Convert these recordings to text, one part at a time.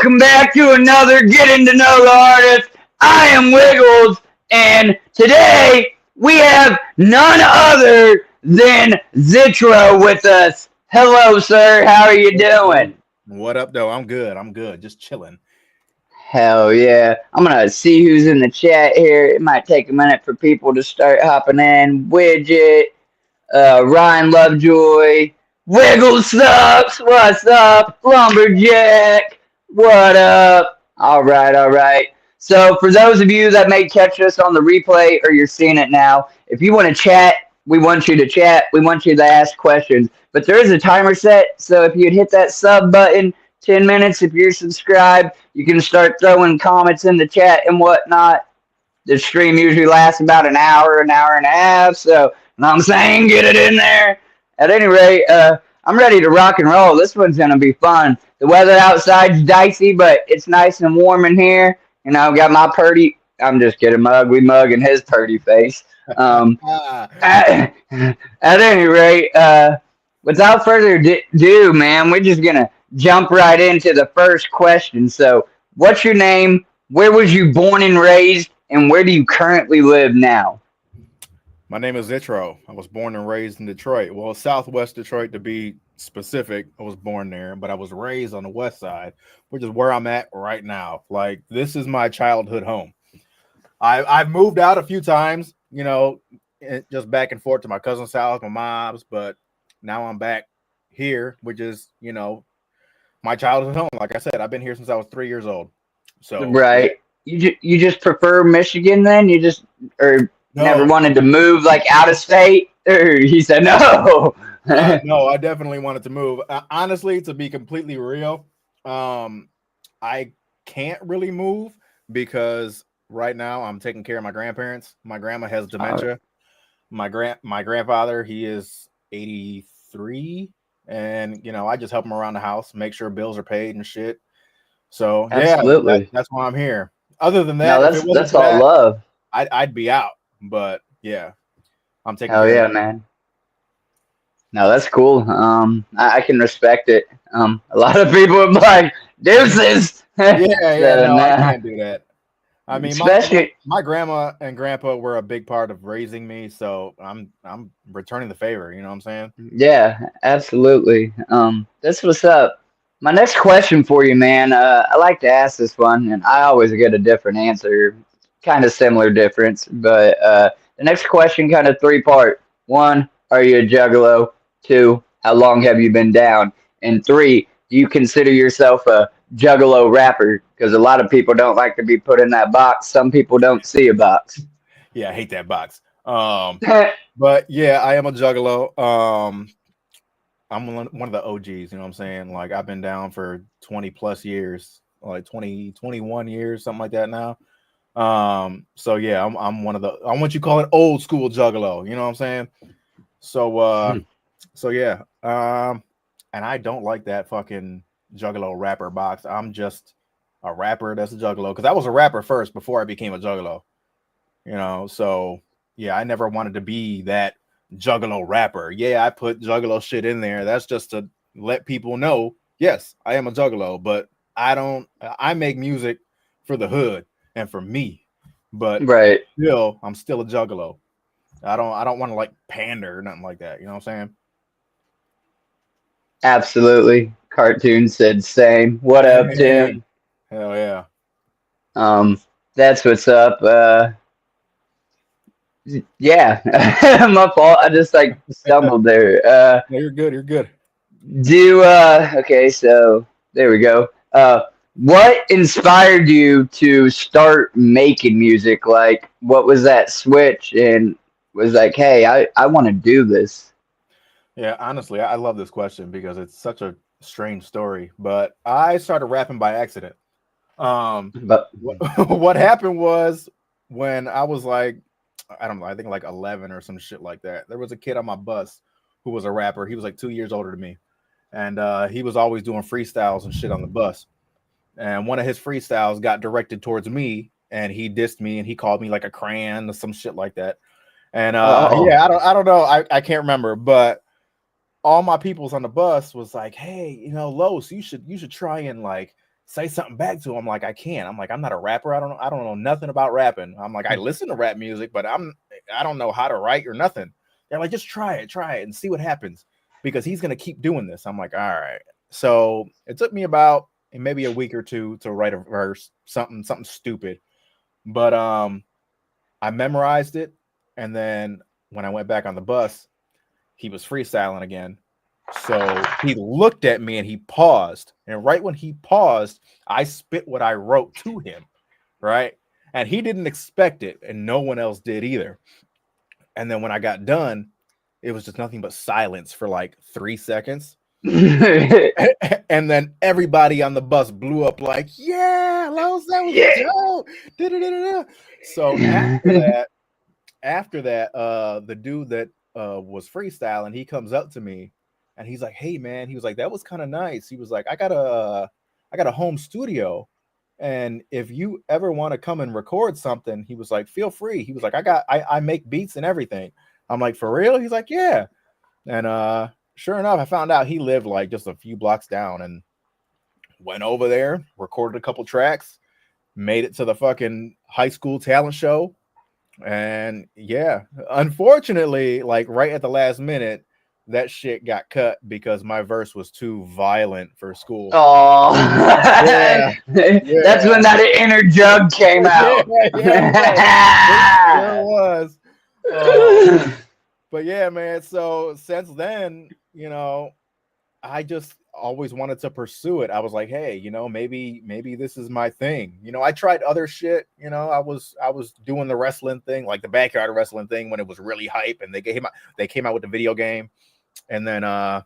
welcome back to another Getting to Know the Artist. I am Wiggles, and today we have none other than Zitro with us. Hello, sir. How are you doing? What up, though? I'm good. I'm good. Just chilling. Hell yeah. I'm going to see who's in the chat here. It might take a minute for people to start hopping in. Widget, Ryan Lovejoy, Wiggle Sucks, what's up? Lumberjack, what up? All right, all right. So, for those of you that may catch us on the replay or you're seeing it now, if you want to chat, we want you to chat. We want you to ask questions. But there is a timer set, so if you'd hit that sub button, 10 minutes, if you're subscribed, you can start throwing comments in the chat and whatnot. The stream usually lasts about an hour and a half. So, you know what I'm saying? Get it in there. At any rate, I'm ready to rock and roll. This one's going to be fun. The weather outside's dicey, but it's nice and warm in here. You know, got my purdy. I'm just kidding, my ugly mug and his purdy face. At any rate, without further ado, man, we're just going to jump right into the first question. So, what's your name? Where was you born and raised? And where do you currently live now? My name is Zitro. I was born and raised in Detroit. Well, Southwest Detroit to be specific. I was born there, but I was raised on the west side, which is where I'm at right now. Like, this is my childhood home. I've moved out a few times, you know, just back and forth to my cousin's house, my mom's, but now I'm back here, which is, you know, my childhood home. Like I said, I've been here since I was 3 years old. So right. You just prefer Michigan then? You just or never no, wanted to move like out of state? Or he said no. no, I definitely wanted to move. Honestly, to be completely real, I can't really move because right now I'm taking care of my grandparents. My grandma has dementia. My grandfather, he is 83, and you know, I just help him around the house, make sure bills are paid and shit. So yeah, Absolutely. that's why I'm here. Other than No, that, if it wasn't that's for all that, love. I'd be out. But yeah, I'm taking Hell care of yeah, my. man. No, that's cool. I can respect it. A lot of people are like deuces. Yeah, So no, I nah. can't do that. I mean, Especially my grandma and grandpa were a big part of raising me, so I'm returning the favor. You know what I'm saying? yeah, absolutely. That's what's up. My next question for you, man. I like to ask this one, and I always get a different answer, kind of similar difference. But the next question, kind of three part. One, are you a juggalo? Two, how long have you been down? And three, do you consider yourself a juggalo rapper? Because a lot of people don't like to be put in that box. Some people don't see a box. Yeah, I hate that box. But yeah, I am a juggalo. I'm one of the OGs. You know what I'm saying? Like I've been down for 20 plus years, like 20, 21 years, something like that now. So yeah, I'm one of the I want you to call it old school juggalo. You know what I'm saying? So so yeah, and I don't like that fucking juggalo rapper box. I'm just a rapper that's a juggalo because I was a rapper first before I became a juggalo. You know, so yeah, I never wanted to be that juggalo rapper. Yeah, I put juggalo shit in there. That's just to let people know, yes, I am a juggalo, but I don't I make music for the hood and for me. But Right. still, I'm still a juggalo. I don't want to like pander or nothing like that. You know what I'm Absolutely. Cartoon said same. What up, saying? Tim? Hell yeah. Um, that's what's up. Yeah, my fault. I just like stumbled there. No, you're good. You're good. Okay, so there we go. What inspired you to start making music? Like, what was that switch? And was like, hey, I want to do this. Yeah, honestly, I love this question because it's such a strange story. But I started rapping by accident. But What, what happened was when I was like, I don't know, I think like 11 or some shit like that. There was a kid on my bus who was a rapper. He was like 2 years older than me, and he was always doing freestyles and shit on the bus. And one of his freestyles got directed towards me, and he dissed me, and he called me like a crayon or some shit like that. And oh, yeah, I don't know, I can't remember, but all my peoples on the bus was like, hey, you know, Los, you should try and like say something back to him. I'm like, I can't. I'm like, I'm not a rapper. I don't know nothing about rapping. I'm like, I listen to rap music, but I don't know how to write or nothing. They're like, just try it and see what happens, because he's gonna keep doing this. I'm like, all right. So it took me about maybe a week or two to write a verse, something stupid. But I memorized it, and then when I went back on the bus, he was freestyling again. So he looked at me and he paused. And right when he paused, I spit what I wrote to him. Right. And he didn't expect it, and no one else did either. And then when I got done, it was just nothing but silence for like 3 seconds. And then everybody on the bus blew up like, yeah, Los, that was dope. Da-da-da-da-da. So after that, the dude that was freestyling, he comes up to me and he's like, hey man, he was like, that was kind of nice. He was like, I got a home studio, and if you ever want to come and record something, he was like, feel free. He was like, I make beats and everything. I'm like, for real? He's like, yeah. And sure enough, I found out he lived like just a few blocks down, and went over there, recorded a couple tracks, made it to the fucking high school talent show. And yeah, unfortunately, like right at the last minute, that shit got cut because my verse was too violent for school. Oh, Yeah, that's when that inner jug came yeah, out. it sure was. But yeah, man. So since then, I just always wanted to pursue it. I was like, hey, maybe this is my thing. I tried other shit. I was doing the wrestling thing, like the backyard wrestling thing, when it was really hype, and they came out with the video game. And then I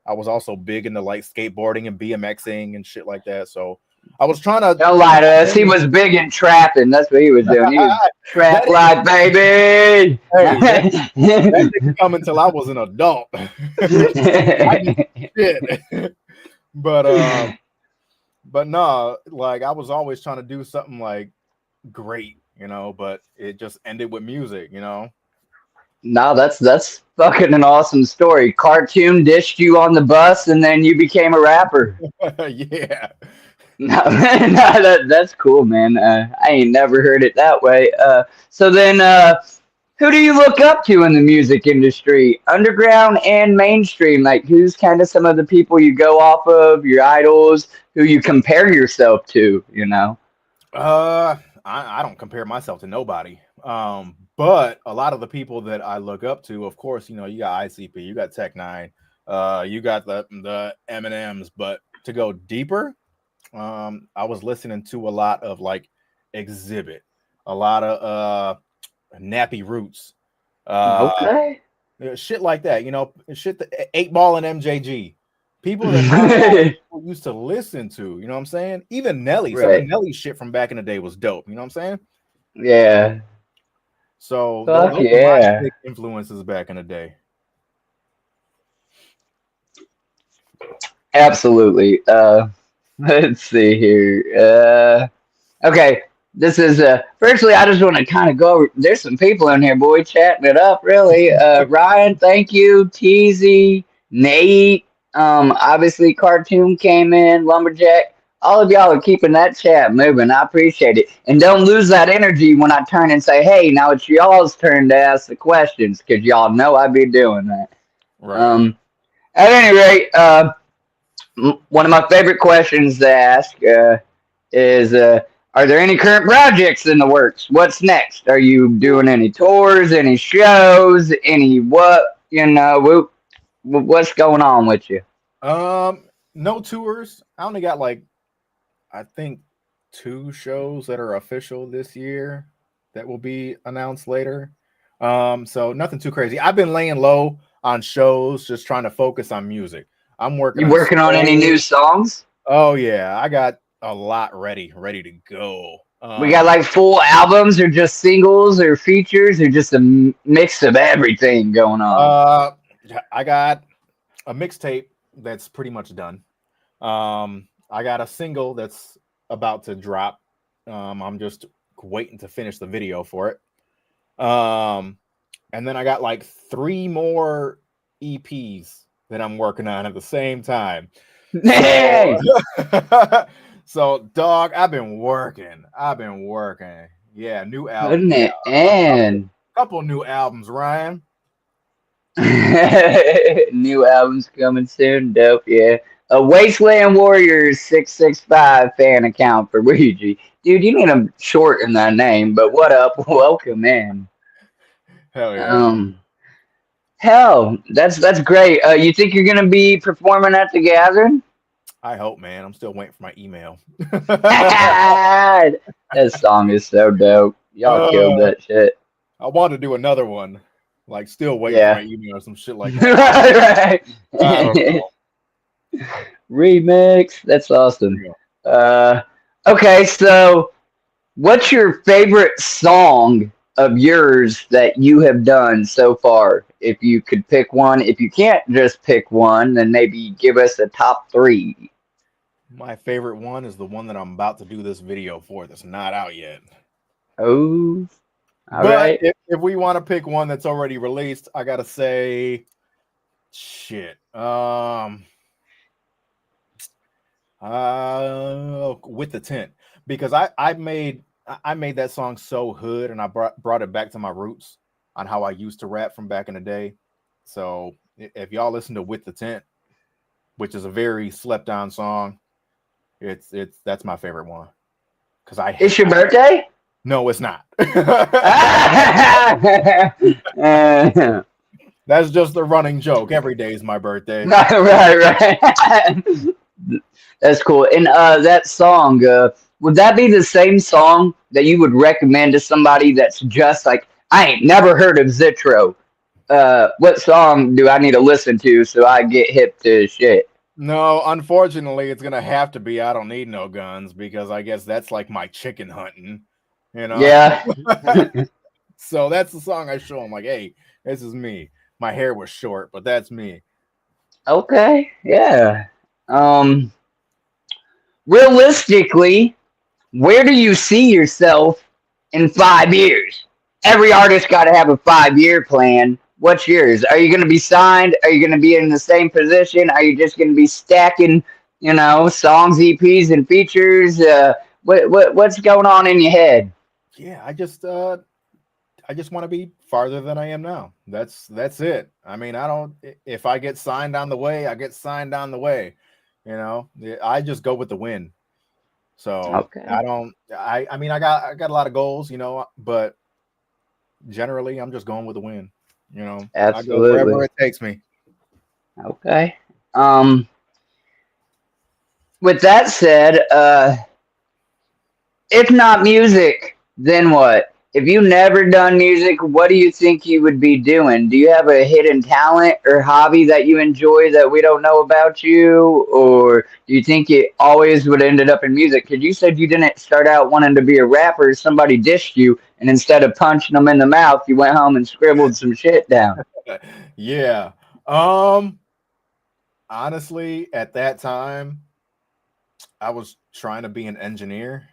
was also big into like skateboarding and BMXing and shit like that. So I was trying to Don't lie to us. He was big in trapping. That's what he was doing. He was trap life, baby. Hey, that didn't come until I was an adult. I did shit. But no, like I was always trying to do something like great, but it just ended with music. No, that's fucking an awesome story. Cartoon dished you on the bus, and then you became a rapper. Yeah. No, no, that's cool, man. I ain't never heard it that way. So then, who do you look up to in the music industry, underground and mainstream? Like, who's kind of some of the people you go off of, your idols, who you compare yourself to? I don't compare myself to nobody. But a lot of the people that I look up to, of course, you got ICP, you got Tech Nine, you got the M&Ms. But to go deeper, I was listening to a lot of like Exhibit, a lot of Nappy Roots, Okay. shit like that. Shit, the 8 Ball and MJG. People that not a lot of people used to listen to, you know what I'm saying? Even Nelly, some of Right. Nelly shit from back in the day was dope, you know what I'm saying? Yeah. So those Fuck are my yeah. big influences back in the day. Absolutely. Let's see here. Okay. This is firstly I just want to kind of go there's some people in here, boy, chatting it up really. Ryan, thank you. Teasy, Nate, obviously Cartoon came in, Lumberjack. All of y'all are keeping that chat moving. I appreciate it. And don't lose that energy when I turn and say, hey, now it's y'all's turn to ask the questions, because y'all know I be doing that. Right. At any rate, one of my favorite questions to ask is are there any current projects in the works? What's next? Are you doing any tours, any shows, any what? What's going on with you? No tours. I only got like I think 2 shows that are official this year that will be announced later. So nothing too crazy. I've been laying low on shows, just trying to focus on music. I'm working You on working on any new songs? Oh yeah, I got a lot ready to go. We got like full albums, or just singles, or features, or just a mix of everything going on. Uh, I got a mixtape that's pretty much done. I got a single that's about to drop. I'm just waiting to finish the video for it. And then I got like 3 more EPs that I'm working on at the same time. So, Hey! So, dog, I've been working. Yeah, new album. Putting Yeah, it in. couple new albums, Ryan. New albums coming soon. Dope, yeah. A Wasteland Warriors 665 fan account for Ouija. Dude, you need to shorten that name, but what up? Welcome in. Hell yeah. Um, hell, that's great. You think you're gonna be performing at the gathering? I hope, man. I'm still waiting for my email. That song is so dope. Y'all killed uh, that shit. I want to do another one, like still waiting for my Yeah. email or some shit like that. Right, I don't right. know. Remix. That's awesome. Yeah. Uh, okay, so what's your favorite song of yours that you have done so far? If you could pick one, if you can't just pick one, then maybe give us a top three. My favorite one is the one that I'm about to do this video for that's not out yet. Oh, all But right. if we want to pick one that's already released, I gotta say, shit. With the tent, because I made that song so hood, and I brought it back to my roots on how I used to rap from back in the day. So if y'all listen to With the Tent, which is a very slept on song, it's that's my favorite one. Because It's your birthday? No, it's not. Uh, That's just a running joke. Every day is my birthday. right. That's cool. And that song, would that be the same song that you would recommend to somebody that's just like, I ain't never heard of Zitro? What song do I need to listen to so I get hip to shit? No, unfortunately, it's gonna have to be I Don't Need No Guns, because I guess that's like my chicken hunting, you know. Yeah. So that's the song I show them, like, hey, this is me. My hair was short, but that's me. Okay. Yeah. Um, Realistically, where do you see yourself in 5 years? Every artist got to have a 5 year plan. What's yours? Are you going to be signed? Are you going to be in the same position? Are you just going to be stacking, songs, EPs, and features? What's going on in your head? Yeah, I just want to be farther than I am now. That's it. I mean, I don't. If I get signed on the way, I get signed on the way. I just go with the win. So Okay, I don't. I mean, I got a lot of goals, but generally, I'm just going with the win. I go wherever absolutely. it takes me. Okay. Um, with that said, if not music, then what? If you never done music, what do you think you would be doing? Do you have a hidden talent or hobby that you enjoy that we don't know about you? Or do you think it always would ended up in music? Because you said you didn't start out wanting to be a rapper. Somebody dissed you, and instead of punching them in the mouth, you went home and scribbled some shit down. Yeah. Um. Honestly, at that time, I was trying to be an engineer.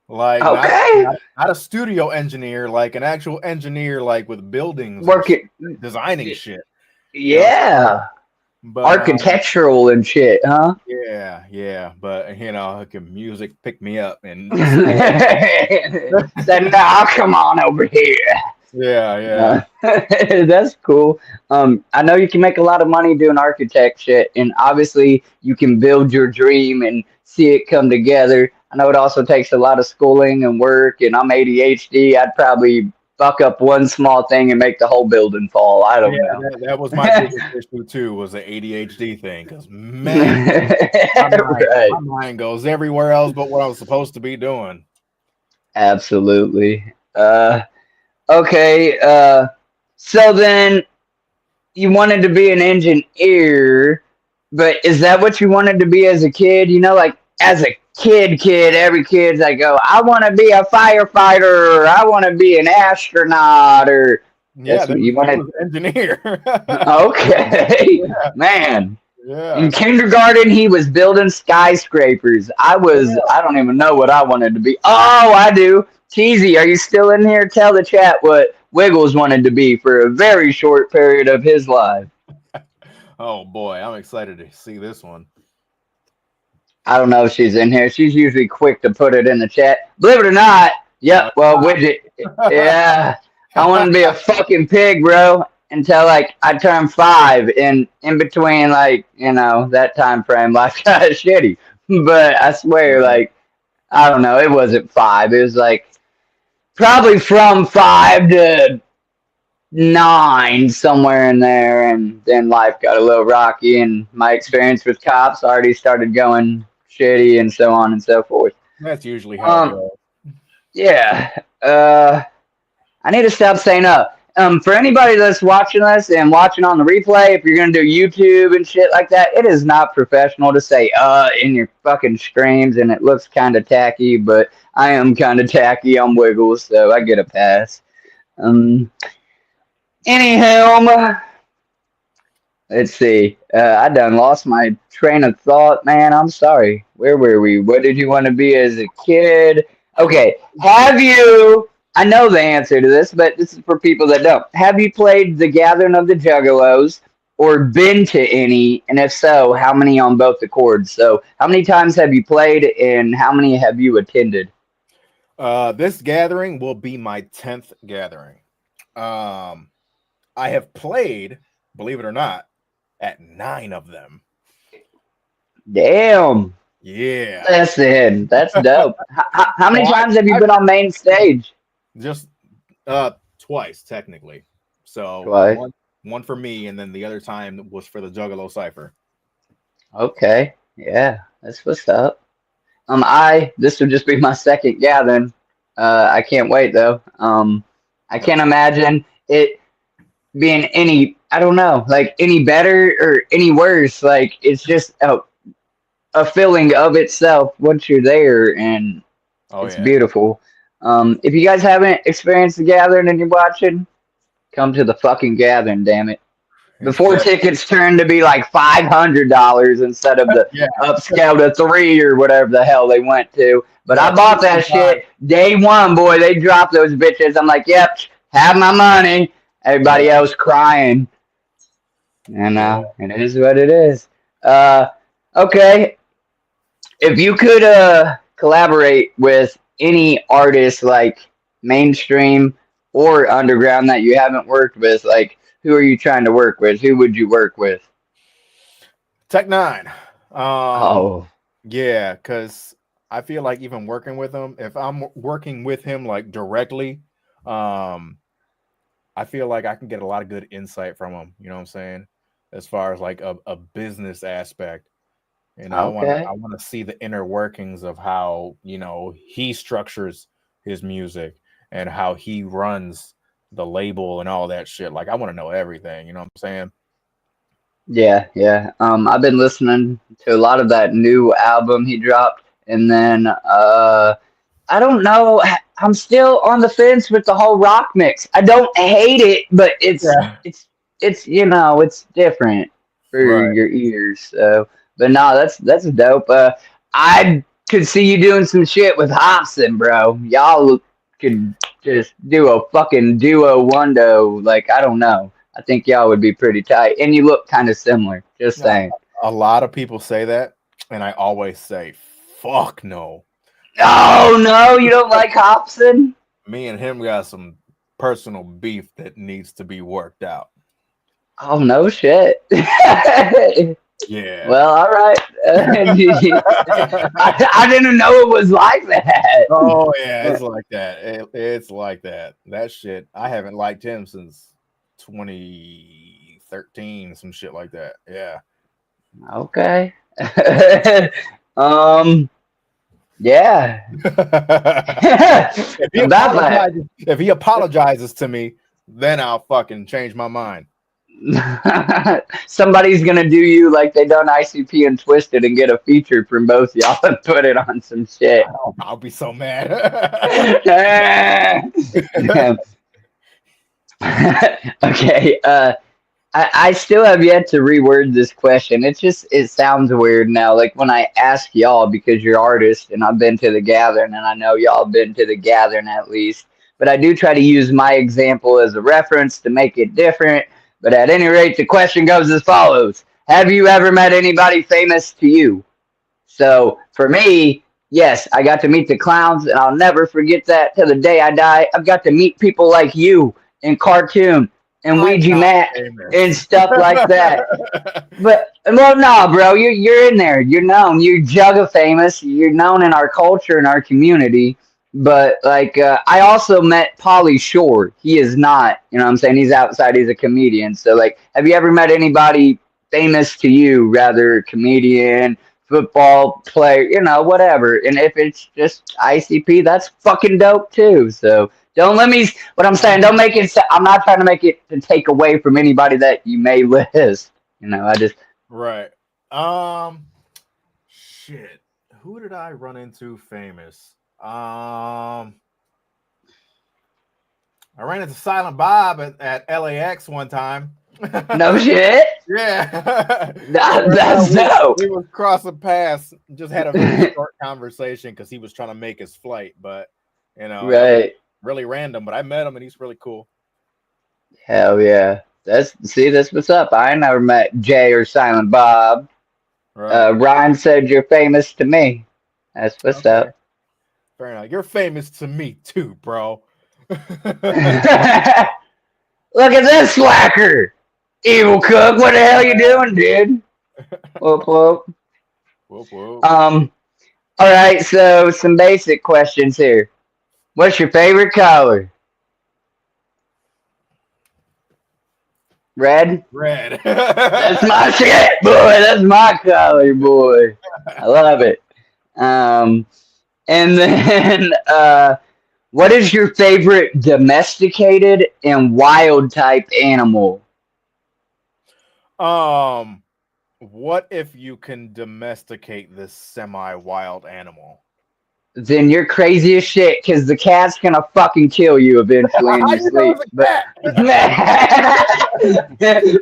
Like Okay. not a studio engineer, like an actual engineer, like with buildings and Work it. designing shit. You know, Yeah. but Architectural and shit, huh? yeah. But can music pick me up and Said, "No, come on over here." yeah. That's cool. I know you can make a lot of money doing architect shit, and obviously you can build your dream and see it come together. I know it also takes a lot of schooling and work, and I'm ADHD. I'd probably fuck up one small thing and make the whole building fall. I Yeah, don't know. that was my biggest issue too, was the ADHD thing. Because man, Right. my mind goes everywhere else but what I was supposed to be doing. Absolutely. Okay. So then you wanted to be an engineer, but is that what you wanted to be as a kid? Like as a kid, every kid's like, oh, I want to be a firefighter, or I want to be an astronaut, or Yeah, that's what you that wanted. was engineer. Okay, man. In Yeah. kindergarten, he was building skyscrapers. I don't even know what I wanted to be. Oh, I do. Teasy, are you still in here? Tell the chat what Wiggles wanted to be for a very short period of his life. Oh boy, I'm excited to see this one. I don't know if she's in here. She's usually quick to put it in the chat. Believe it or not, yep. Well, widget. Yeah, I wanted to be a fucking pig, bro, until like I turned 5. In between, like that time frame, life got shitty. But I swear, Right. like I don't know, it wasn't 5. It was like probably from 5 to 9, somewhere in there, and then life got a little rocky, and my experience with cops already started going shitty, and so on and so forth. That's usually how it Um, goes. yeah. I need to stop saying up. For anybody that's watching this and watching on the replay, if you're gonna do YouTube and shit like that, it is not professional to say in your fucking streams, and it looks kind of tacky, but I am kind of tacky on Wiggles, so I get a pass. Um, Anyhow, let's see. I done lost my train of thought, man. I'm sorry. Where were we? What did you want to be as a kid? Okay. Have you? I know the answer to this, but this is for people that don't. Have you played The Gathering of the Juggalos or been to any? And if so, how many on both the chords? So, how many times have you played and how many have you attended? This gathering will be my 10th gathering. I have played, believe it or not, at 9 of them. Damn. Yeah. Listen, that's dope. How many times have you been on main stage? Just twice, technically. So Twice. one for me, and then the other time was for the Juggalo Cipher. Okay. Yeah, that's what's up. This would just be my second gathering. I can't wait though. I can't imagine it being any, I don't know, like any better or any worse. Like it's just a feeling of itself once you're there, and it's beautiful. If you guys haven't experienced the gathering and you're watching, come to the fucking gathering, damn it. Before tickets turned to be like $500 instead of the upscale to 3 or whatever the hell they went to. But I bought that shit day one, boy. They dropped those bitches. I'm like, yep, have my money. Everybody else crying. And it is what it is. Okay. If you could collaborate with any artist, like mainstream or underground, that you haven't worked with, like who are you trying to work with? Who would you work with? Tech Nine. Oh, Yeah, because I feel like even working with him, if I'm working with him like directly, I feel like I can get a lot of good insight from him. You know what I'm saying? As far as like a business aspect. And okay. I want to see the inner workings of how, he structures his music and how he runs the label and all that shit. Like I want to know everything, you know what I'm saying? Yeah, yeah. I've been listening to a lot of that new album he dropped, and then I don't know. I'm still on the fence with the whole rock mix. I don't hate it, but Yeah. it's it's different for Right. your ears. So, but no, that's dope. I could see you doing some shit with Hobson, bro. Y'all could just do a fucking duo wando. Like I don't know. I think y'all would be pretty tight, and you look kind of similar. Just Now, saying. a lot of people say that, and I always say, fuck no. Oh no, you don't like Hobson? Me and him got some personal beef that needs to be worked out. Oh no shit. Yeah. Well, all right. I didn't know it was like that. Oh yeah, it's like that. It's like that. That shit. I haven't liked him since 2013, some shit like that. Yeah. Okay. Yeah. If he apologizes to me, then I'll fucking change my mind. Somebody's gonna do you like they done ICP and Twisted and get a feature from both y'all and put it on some shit. I'll be so mad. Okay. I still have yet to reword this question. It sounds weird now. Like when I ask y'all, because you're artists and I've been to the gathering and I know y'all have been to the gathering at least, but I do try to use my example as a reference to make it different. But at any rate, the question goes as follows. Have you ever met anybody famous to you? So for me, yes, I got to meet the clowns, and I'll never forget that till the day I die. I've got to meet people like you and Cartoon and I'm Ouija not Mac and famous. stuff like that. But well, no, bro, you're in there. You're known. You're Jugga famous. You're known in our culture and our community. But like, I also met Polly Shore. He is not. You know what I'm saying? He's outside. He's a comedian. So like, have you ever met anybody famous to you? Rather comedian, football player, you know, whatever. And if it's just ICP, that's fucking dope too. So don't let me. What I'm saying, don't make it. I'm not trying to make it to take away from anybody that you may list. You know, I just Right. Shit. Who did I run into famous? I ran into Silent Bob at LAX one time. no shit. Yeah. That's dope. We was crossing paths, just had a very short conversation because he was trying to make his flight, but you know, that was Right. really random. But I met him and he's really cool. Hell yeah. That's what's up. I ain't never met Jay or Silent Bob. Right. Ryan said you're famous to me. That's what's Okay. up. Fair enough. You're famous to me too, bro. Look at this slacker. Evil cook. What the hell you doing, dude? Whoop whoop. Whoop, whoop. All right, so some basic questions here. What's your favorite color? Red? Red. That's my shit, boy. That's my color, boy. I love it. And then, what is your favorite domesticated and wild type animal? What if you can domesticate this semi-wild animal? Then you're crazy as shit because the cat's gonna fucking kill you eventually in your sleep. But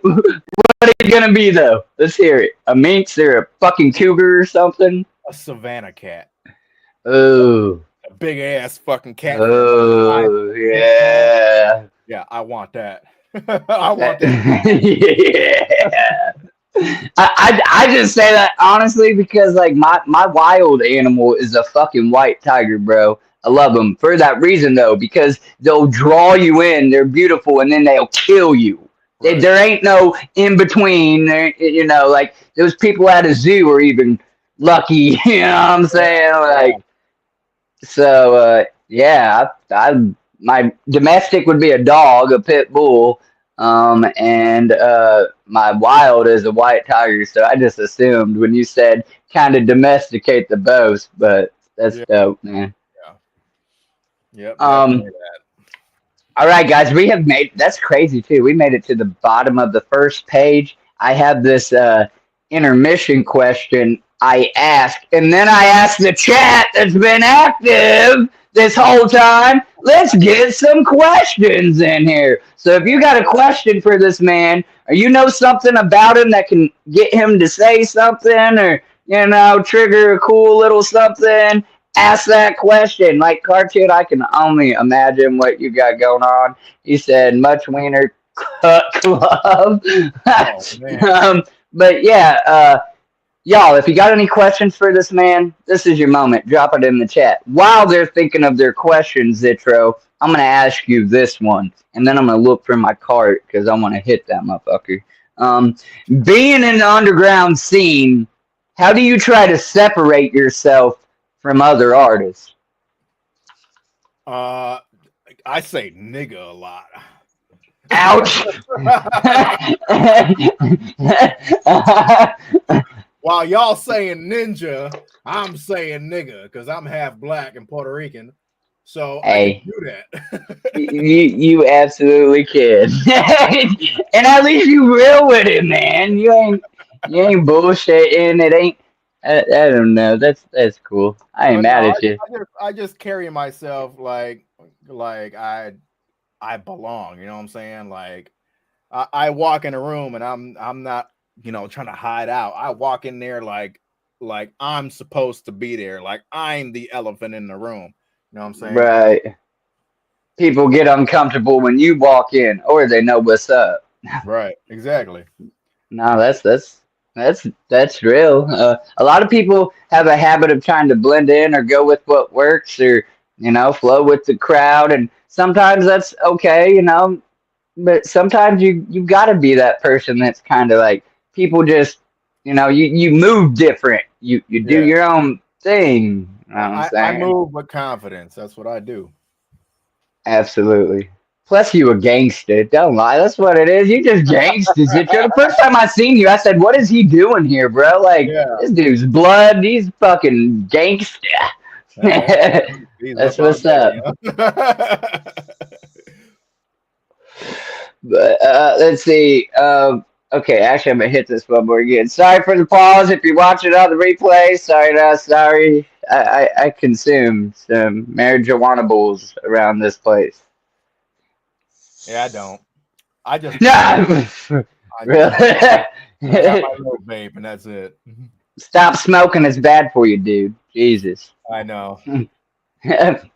what are you gonna be though? Let's hear it. A minx or a fucking cougar or something? A savannah cat. Oh. A big ass fucking cat. Oh yeah. Yeah, I want that. I want that. Yeah. I just say that honestly because like my wild animal is a fucking white tiger, bro. I love them for that reason though, because they'll draw you in. They're beautiful, and then they'll kill you. Right. There ain't no in between. You know, like those people at a zoo are even lucky. You know what I'm saying? Like, so yeah, my domestic would be a dog, a pit bull. And my wild is a white tiger, so I just assumed when you said kind of domesticate the both, but that's dope, man. Yeah. Yep. All right, guys, we have made that's crazy too. We made it to the bottom of the first page. I have this intermission question I ask, and then I ask the chat that's been active this whole time. Let's get some questions in here. So if you got a question for this man, or you know something about him that can get him to say something, or you know, trigger a cool little something, ask that question. Like Cartoon, I can only imagine what you got going on. He said, "Much wiener cut club." But yeah, y'all, if you got any questions for this man, this is your moment. Drop it in the chat. While they're thinking of their questions, Zitro, I'm going to ask you this one, and then I'm going to look for my cart because I want to hit that motherfucker. Being in the underground scene, how do you try to separate yourself from other artists? I say nigga a lot. Ouch. While y'all saying ninja, I'm saying nigga because I'm half black and Puerto Rican. So hey, I can do that. you absolutely can. And at least you real with it, man. You ain't bullshitting. It ain't I don't know. That's cool. I ain't mad at you. I just carry myself like I belong. You know what I'm saying? Like I walk in a room and I'm not, you know, trying to hide out. I walk in there like I'm supposed to be there. Like I'm the elephant in the room. You know what I'm saying? Right. People get uncomfortable when you walk in, or they know what's up. Right. Exactly. No, that's That's real. A lot of people have a habit of trying to blend in or go with what works, or flow with the crowd, and sometimes that's okay, but sometimes you got to be that person that's kind of like people just you move different. You do Yeah. your own thing. You know what I'm I saying? move with confidence. That's what I do. Absolutely. Plus, you a gangster. Don't lie. That's what it is. You just gangsters. Zitro. The first time I seen you, I said, "What is he doing here, bro? Like, Yeah. this dude's blood. He's fucking gangster." He's That's up all what's day. up. But let's see. Okay, actually, I'm gonna hit this one more again. Sorry for the pause. If you're watching on the replay, sorry, not sorry. I consume some marijuana bulls around this place. Yeah, I don't. I just vape. No, I just vape. I got really. my little vape, and that's it. Stop smoking. It's bad for you, dude. Jesus. I know.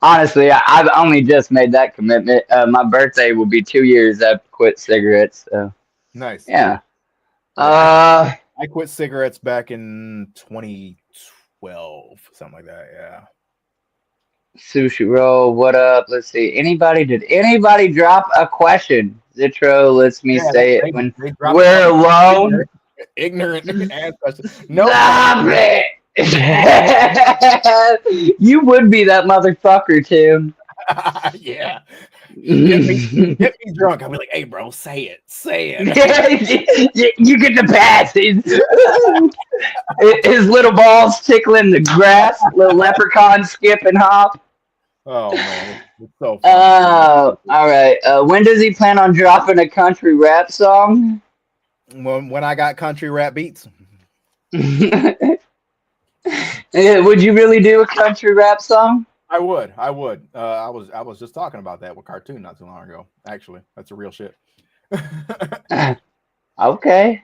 Honestly, I've only just made that commitment. My birthday will be 2 years I've quit cigarettes. So Nice. yeah. Yeah, Uh, I quit cigarettes back in 2012, something like that. Yeah. Sushi roll. What up? Let's see. Did anybody drop a question? Zitro lets me Yeah, say it when they dropped a we're couple alone. ignorant answers. Nope. Stop it! You would be that motherfucker too. Yeah. Get me You get me drunk. I'll be like, hey bro, say it. Say it. get the pass. His little balls tickling the grass, little leprechaun skip and hop. Oh man, it's so funny. All right. When does he plan on dropping a country rap song? When I got country rap beats. Would you really do a country rap song? I would. I was just talking about that with Cartoon not too long ago. Actually, that's a real shit. Okay.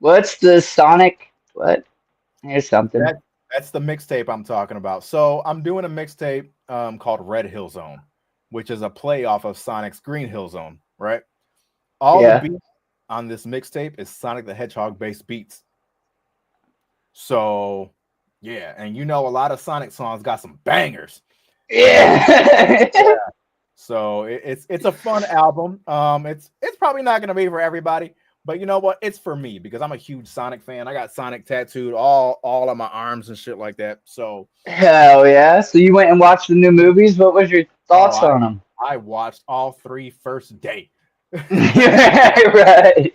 What's the Sonic? What? Here's something. That's the mixtape I'm talking about. So I'm doing a mixtape called Red Hill Zone, which is a play off of Sonic's Green Hill Zone, right? All the Yeah. beats on this mixtape is Sonic the Hedgehog based beats. So yeah, and a lot of Sonic songs got some bangers. Yeah. So it's a fun album. It's probably not gonna be for everybody, but you know what? It's for me because I'm a huge Sonic fan. I got Sonic tattooed all on my arms and shit like that. So Hell yeah. So you went and watched the new movies. What was your thoughts on them? I watched all three first day. Right.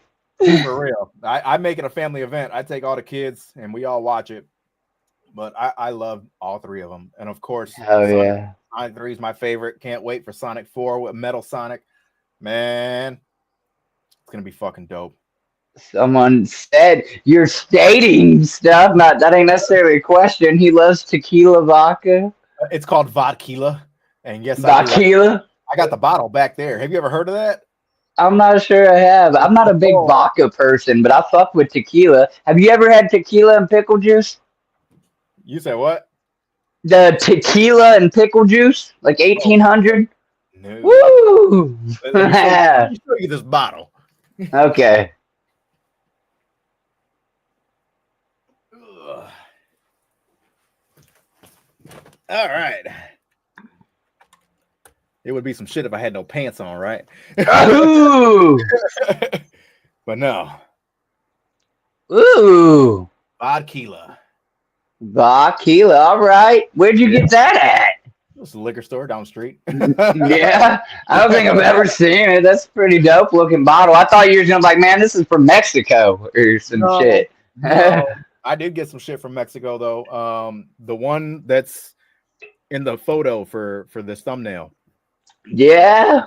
For real. I make it a family event. I take all the kids and we all watch it. But I love all three of them. And of course, Yeah. Sonic 3 is my favorite. Can't wait for Sonic 4 with Metal Sonic. Man, it's gonna be fucking dope. Someone said you're stating stuff. Not that ain't necessarily a question. He loves tequila vodka. It's called Vodkila. And yes, Vodka. I got the bottle back there. Have you ever heard of that? I'm not sure I have. I'm not a big vodka person, but I fuck with tequila. Have you ever had tequila and pickle juice? You said what? The tequila and pickle juice, like 1800. No. Woo! Let me show you this bottle. Okay. All right. It would be some shit if I had no pants on, right? Ooh. But no. Ooh. Vodkila. All right. Where'd you get that at? It's a liquor store down the street. Yeah. I don't think I've ever seen it. That's a pretty dope looking bottle. I thought you were gonna be like, man, this is from Mexico or some shit. No. I did get some shit from Mexico though. The one that's in the photo for this thumbnail. Yeah.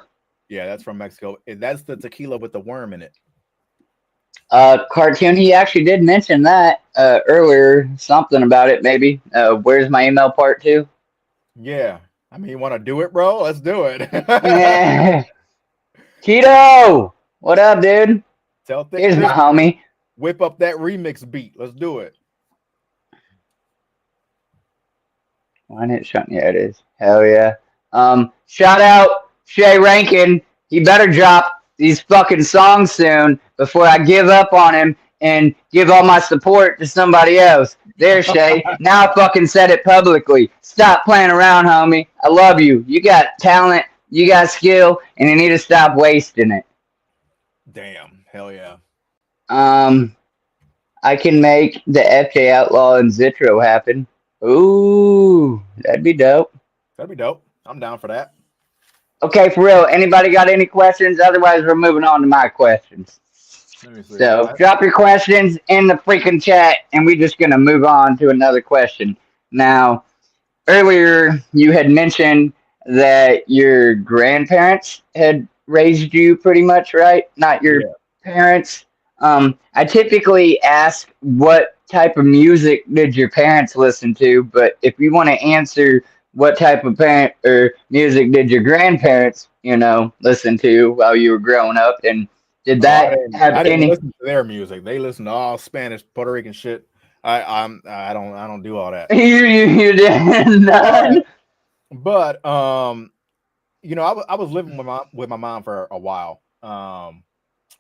Yeah, that's from Mexico. That's the tequila with the worm in it. Cartoon, he actually did mention that earlier, something about it maybe. Where's my email part 2? Yeah. I mean, you want to do it, bro? Let's do it. Keto! What up, dude? Here's my homie. Whip up that remix beat. Let's do it. Why didn't it shut? Yeah, it is. Hell yeah. Shout out Shay Rankin. He better drop these fucking songs soon before I give up on him and give all my support to somebody else. There, Shay. Now I fucking said it publicly. Stop playing around, homie. I love you. You got talent, you got skill, and you need to stop wasting it. Damn, hell yeah. Um, I can make the FJ Outlaw and Zitro happen. Ooh, that'd be dope. That'd be dope. I'm down for that. Okay, for real. Anybody got any questions? Otherwise, we're moving on to my questions. Let me see. So drop your questions in the freaking chat, and we're just gonna move on to another question. Now, earlier you had mentioned that your grandparents had raised you pretty much, right? Not your Yeah. parents. I typically ask what type of music did your parents listen to, but if you want to answer what type of parent or music did your grandparents, listen to while you were growing up, and did Oh, that have I didn't any? listen to their music. They listen to all Spanish, Puerto Rican shit. I don't do all that. You did none. But I was living with my mom for a while.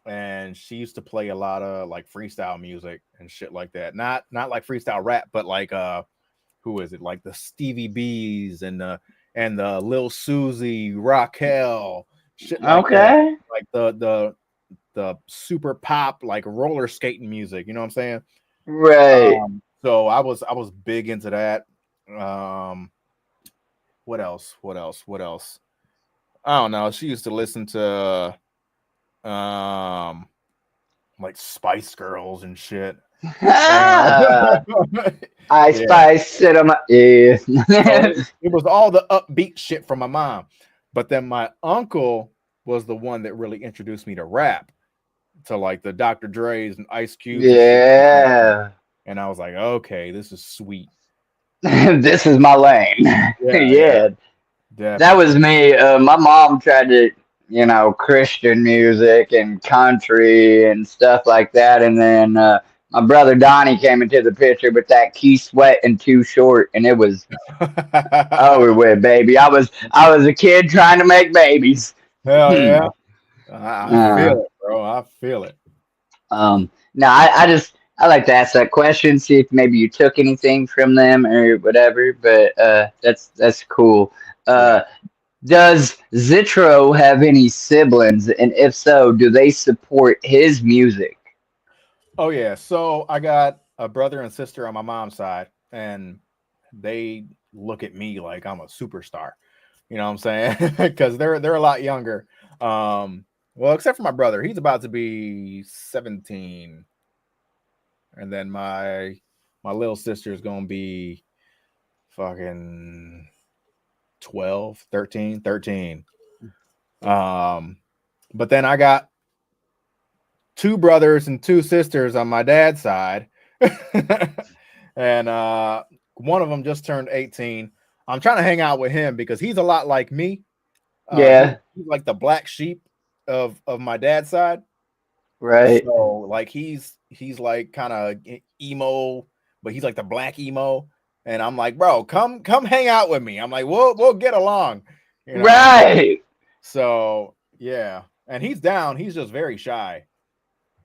And she used to play a lot of like freestyle music and shit like that. Not like freestyle rap, but like who is it? Like the Stevie B's and the Lil Susie, Raquel, shit like that. Okay. Like the super pop like roller skating music. You know what I'm saying? Right. So I was big into that. What else? I don't know. She used to listen to like Spice Girls and shit. I Yeah. spice it on my yeah. So it was all the upbeat shit from my mom. But then my uncle was the one that really introduced me to rap, to like the Dr. Dre's and Ice Cubes. Yeah. And I was like, okay, this is sweet. This is my lane. Yeah. That was me. My mom tried to, Christian music and country and stuff like that. And then my brother Donnie came into the picture with that Key Sweat and Too Short, and it was over with, baby. I was a kid trying to make babies. Hell yeah. I feel it, bro. I feel it. Now I like to ask that question, see if maybe you took anything from them or whatever. But that's cool. Does Zitro have any siblings, and if so, do they support his music? Oh yeah. So I got a brother and sister on my mom's side, and they look at me like I'm a superstar. You know what I'm saying? Because they're a lot younger. Well, except for my brother, he's about to be 17, and then my little sister is gonna be fucking 12, 13. But then I got 2 brothers and 2 sisters on my dad's side. And one of them just turned 18. I'm trying to hang out with him because he's a lot like me. He's like the black sheep of my dad's side. Right. So like he's like kind of emo, but he's like the black emo. And I'm like, bro, come hang out with me. I'm like, we'll get along. Right. So yeah. And he's down. He's just very shy.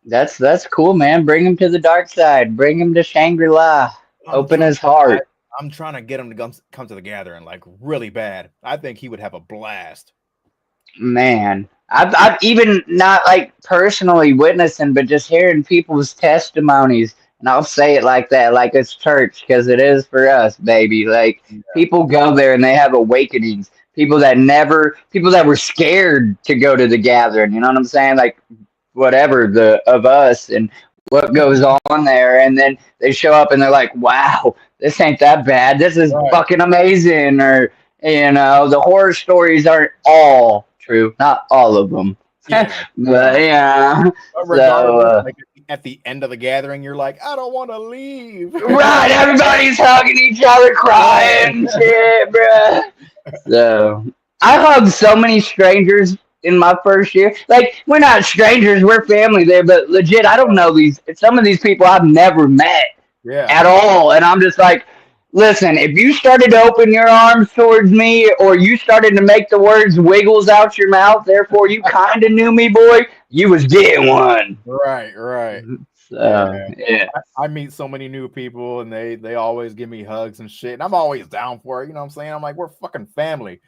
That's cool, man. Bring him to the dark side. Bring him to Shangri-La. Open his heart. I'm trying to get him to come to the gathering like really bad. I think he would have a blast. Man, I've even not like personally witnessing, but just hearing people's testimonies, and I'll say it like that, like it's church, because it is for us, baby. Like people go there and they have awakenings. People that were scared to go to the gathering. You know what I'm saying? Like whatever of us and what goes on there, and then they show up and they're like, "Wow, this ain't that bad. This is fucking amazing." Or the horror stories aren't all true, not all of them. Yeah. But yeah. Regardless, like at the end of the gathering, you're like, I don't want to leave. Right, everybody's hugging each other, crying, shit, bruh. So I hugged so many strangers in my first year. Like, we're not strangers, we're family there, but legit, I don't know some of these people I've never met at all. And I'm just like, Listen, if you started to open your arms towards me or you started to make the words wiggles out your mouth, therefore you kind of knew me, boy, you was getting one. Right, right. Yeah. So, yeah. I meet so many new people and they always give me hugs and shit. And I'm always down for it. You know what I'm saying? I'm like, we're fucking family.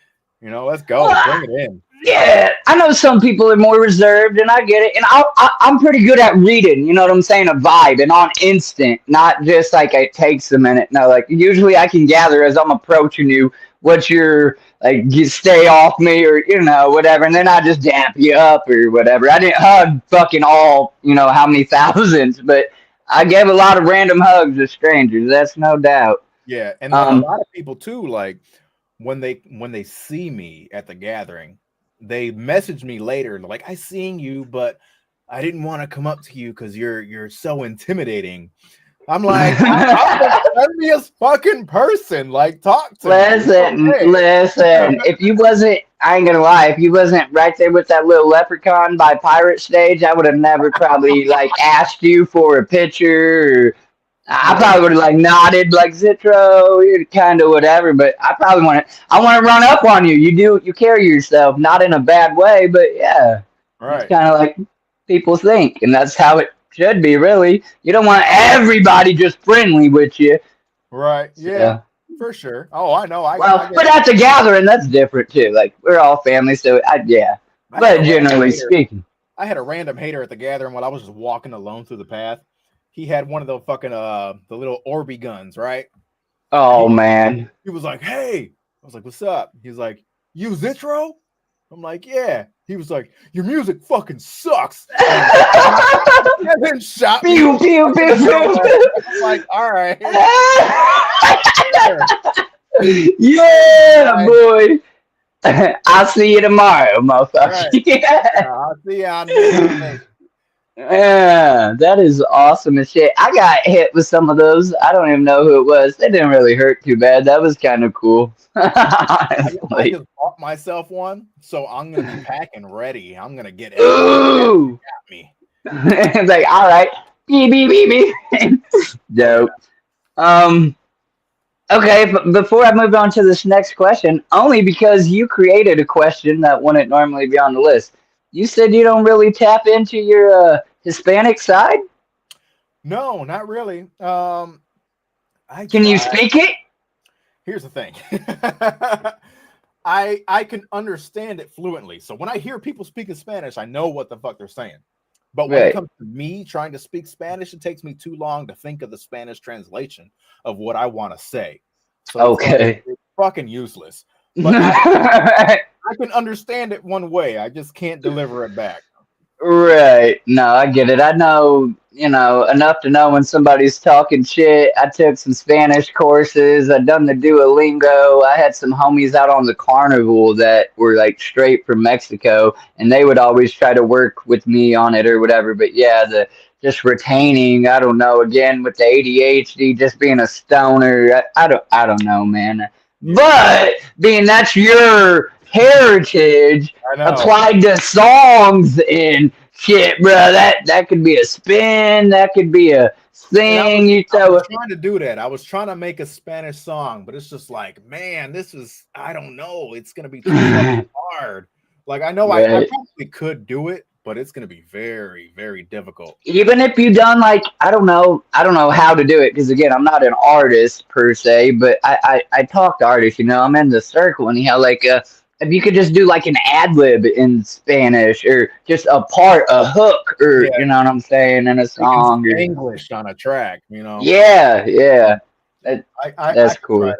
You know, let's go. Well, Bring it in. yeah, I know some people are more reserved, and I get it. And I'm pretty good at reading, you know what I'm saying, a vibe, and on instant, not just like it takes a minute. No, like usually I can gather as I'm approaching you what you're like, you stay off me or whatever, and then I just damp you up or whatever. I didn't hug fucking all how many thousands, but I gave a lot of random hugs to strangers. That's no doubt. Yeah, and like a lot of people too, like when they see me at the gathering, they message me later like, I seen you, but I didn't want to come up to you because you're so intimidating. I'm like, I'm the friendliest fucking person. Like, talk to me. Listen. If you wasn't, I ain't gonna lie, if you wasn't right there with that little leprechaun by Pirate Stage, I would have never probably like asked you for a picture. Or I probably would have like nodded like Zitro, kind of whatever. But I want to run up on you. You carry yourself not in a bad way, but yeah, right. It's kind of like people think, and that's how it should be. Really, you don't want everybody just friendly with you. Right. Yeah. For sure. Oh, I know. But at the gathering, that's different too. Like we're all family, so yeah. But generally speaking, I had a random hater at the gathering while I was just walking alone through the path. He had one of the fucking the little Orby guns, right? Oh man. He was like, "Hey," I was like, "What's up?" He's like, "You Zitro?" I'm like, "Yeah." He was like, "Your music fucking sucks." And then shot me. Pew, pew, pew, pew. I'm like, all right. Yeah, boy. I'll see you tomorrow, motherfucker. Right. Yeah, I'll see you on the Yeah, that is awesome as shit. I got hit with some of those. I don't even know who it was. They didn't really hurt too bad. That was kind of cool. I just bought myself one, so I'm gonna be packing ready. I'm gonna get it. Ooh. At me. It's like, all right, beep beep beep beep. Dope. Okay, but before I move on to this next question, only because you created a question that wouldn't normally be on the list. You said you don't really tap into your Hispanic side? No, not really. Can you speak it? Here's the thing. I can understand it fluently. So when I hear people speaking Spanish, I know what the fuck they're saying. But when it comes to me trying to speak Spanish, it takes me too long to think of the Spanish translation of what I want to say. So it's fucking useless. But I can understand it one way. I just can't deliver it back. Right. No, I get it. I know, enough to know when somebody's talking shit. I took some Spanish courses. I done the Duolingo. I had some homies out on the carnival that were like straight from Mexico, and they would always try to work with me on it or whatever. But yeah, just retaining, I don't know, again with the ADHD, just being a stoner. I don't know, man. But being that's your heritage applied to songs and shit, bro, that could be a spin, that could be a thing. I was trying to do that. I was trying to make a Spanish song, but it's just like, man, I don't know, it's gonna be too hard. Like I know I probably could do it, but it's going to be very, very difficult. Even if you done like, I don't know how to do it. Cause again, I'm not an artist per se, but I talk to artists, I'm in the circle and like, if you could just do like an ad lib in Spanish or just a hook or, you know what I'm saying? In a song or English on a track, Yeah. That's cool.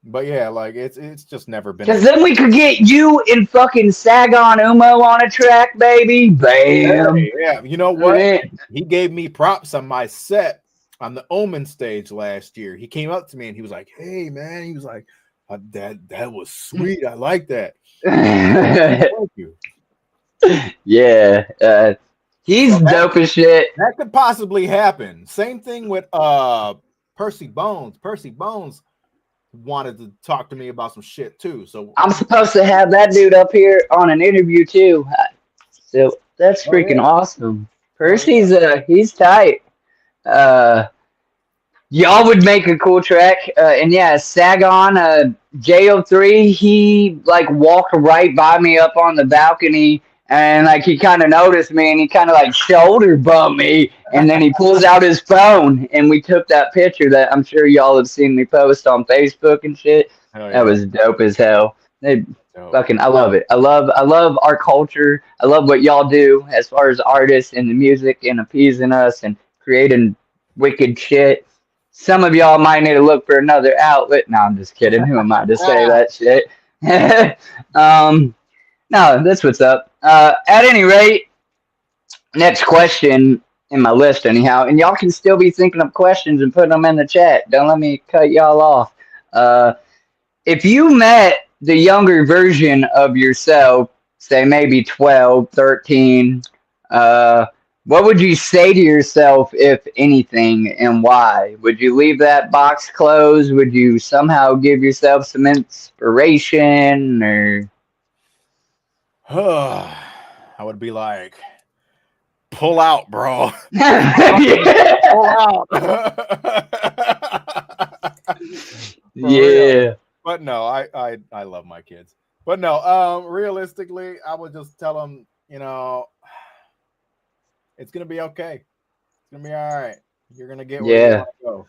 But yeah, like it's just never been. Because then we could get you in fucking Sagon Umo on a track, baby. Bam. Yeah, you know what? He gave me props on my set on the Omen stage last year. He came up to me and he was like, "Hey, man," he was like, "That was sweet. I like that." Thank you. Yeah, he's dope as shit. That could possibly happen. Same thing with Percy Bones. Percy Bones wanted to talk to me about some shit too, so I'm supposed to have that dude up here on an interview too. So that's freaking awesome. Percy's he's tight. y'all would make a cool track. And yeah, Sagon, JO3, he like walked right by me up on the balcony, and like he kind of noticed me and he kind of like shoulder bumped me, and then he pulls out his phone and we took that picture that I'm sure y'all have seen me post on Facebook and shit. Hell That yeah. was dope as hell. They Dope. fucking, I love it. I love our culture. I love what y'all do as far as artists and the music and appeasing us and creating wicked shit. Some of y'all might need to look for another outlet. No, I'm just kidding. Who am I to say Ah, that shit? um, no, that's what's up. At any rate, next question in my list, anyhow, and y'all can still be thinking of questions and putting them in the chat. Don't let me cut y'all off. Uh, if you met the younger version of yourself, say maybe 12, 13, uh, what would you say to yourself, if anything, and why? Would you leave that box closed? Would you somehow give yourself some inspiration? Or I would be like, pull out, bro. yeah. Pull out. For real. Yeah. But no, I love my kids. But no, realistically, I would just tell them, it's gonna be okay. It's gonna be all right. You're gonna get where you Yeah. want to go.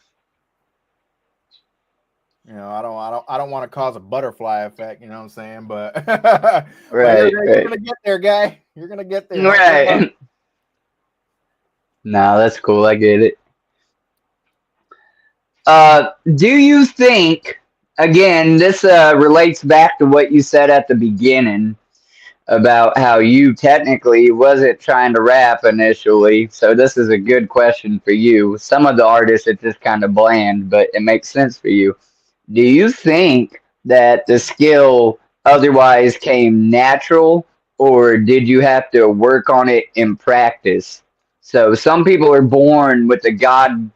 I don't want to cause a butterfly effect. You know what I'm saying? But but Right. you're Right. gonna get there, guy. You're gonna get there. Don't give up. Right. No, that's cool. I get it. Do you think, again, this relates back to what you said at the beginning about how you technically wasn't trying to rap initially. So this is a good question for you. Some of the artists it's just kind of bland, but it makes sense for you. Do you think that the skill otherwise came natural, or did you have to work on it in practice? So some people are born with the God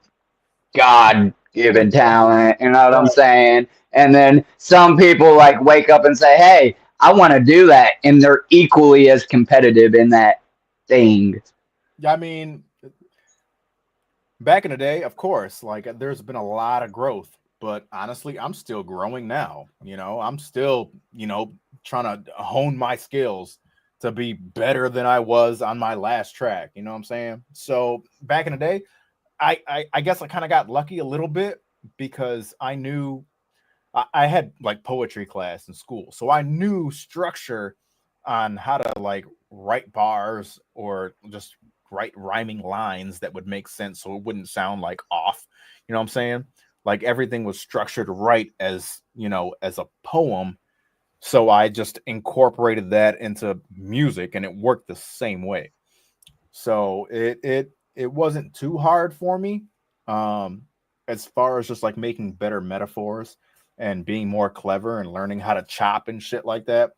given talent, you know what I'm Right. saying? And then some people like wake up and say, "Hey, I want to do that," and they're equally as competitive in that thing. I mean, back in the day, of course, like there's been a lot of growth, but honestly, I'm still growing now. I'm still, trying to hone my skills to be better than I was on my last track. You know what I'm saying? So back in the day, I guess I kind of got lucky a little bit because I knew I had like poetry class in school, so I knew structure on how to like write bars or just write rhyming lines that would make sense, so it wouldn't sound like off. You know what I'm saying? Like everything was structured right as a poem. So I just incorporated that into music, and it worked the same way. So it wasn't too hard for me. Um, as far as just like making better metaphors and being more clever and learning how to chop and shit like that.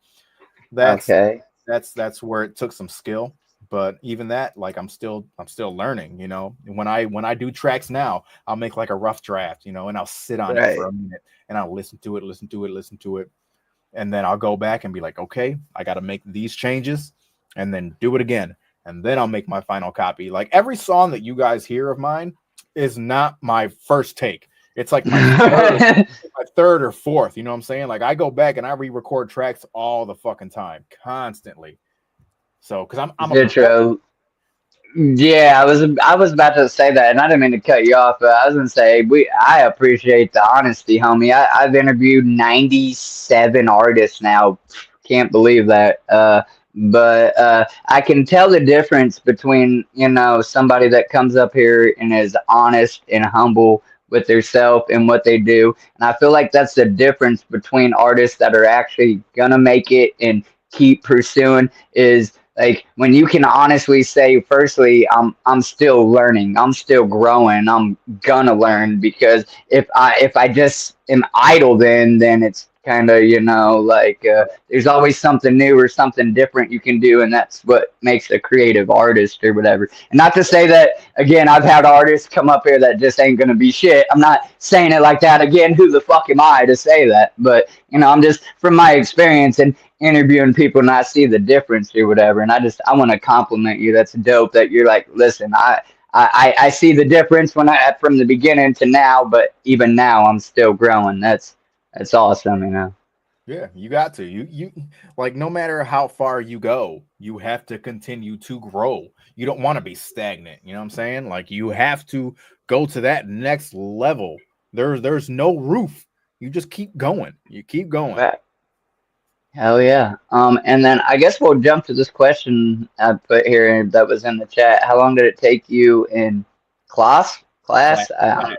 That's Okay. that's where it took some skill. But even that, like I'm still learning, And when I do tracks now, I'll make like a rough draft, and I'll sit on it for Right. a minute and I'll listen to it, and then I'll go back and be like, okay, I got to make these changes, and then do it again, and then I'll make my final copy. Like every song that you guys hear of mine is not my first take. It's like my third or fourth. You know what I'm saying? Like I go back and I re-record tracks all the fucking time, constantly. So because I'm a perfectionist. Zitro. Yeah, I was about to say that, and I didn't mean to cut you off, but I was gonna say I appreciate the honesty, homie. I've interviewed 97 artists now. Can't believe that. But I can tell the difference between somebody that comes up here and is honest and humble with themselves and what they do, and I feel like that's the difference between artists that are actually gonna make it and keep pursuing is like when you can honestly say, firstly, I'm still learning, I'm still growing, I'm gonna learn because if I just am idle, then it's kind of like there's always something new or something different you can do, and that's what makes a creative artist or whatever. And not to say that again, I've had artists come up here that just ain't gonna be shit. I'm not saying it like that. Again, who the fuck am I to say that? But I'm just from my experience and interviewing people and I see the difference or whatever. And I want to compliment you. That's dope that you're like, listen, I see the difference when I from the beginning to now, but even now I'm still growing. That's awesome, you know. Yeah, you got to. You like no matter how far you go, you have to continue to grow. You don't want to be stagnant, you know what I'm saying? Like you have to go to that next level. There's no roof. You just keep going. You keep going. Right. Hell yeah. And then I guess we'll jump to this question I put here that was in the chat. How long did it take you in class? Class, Class? class.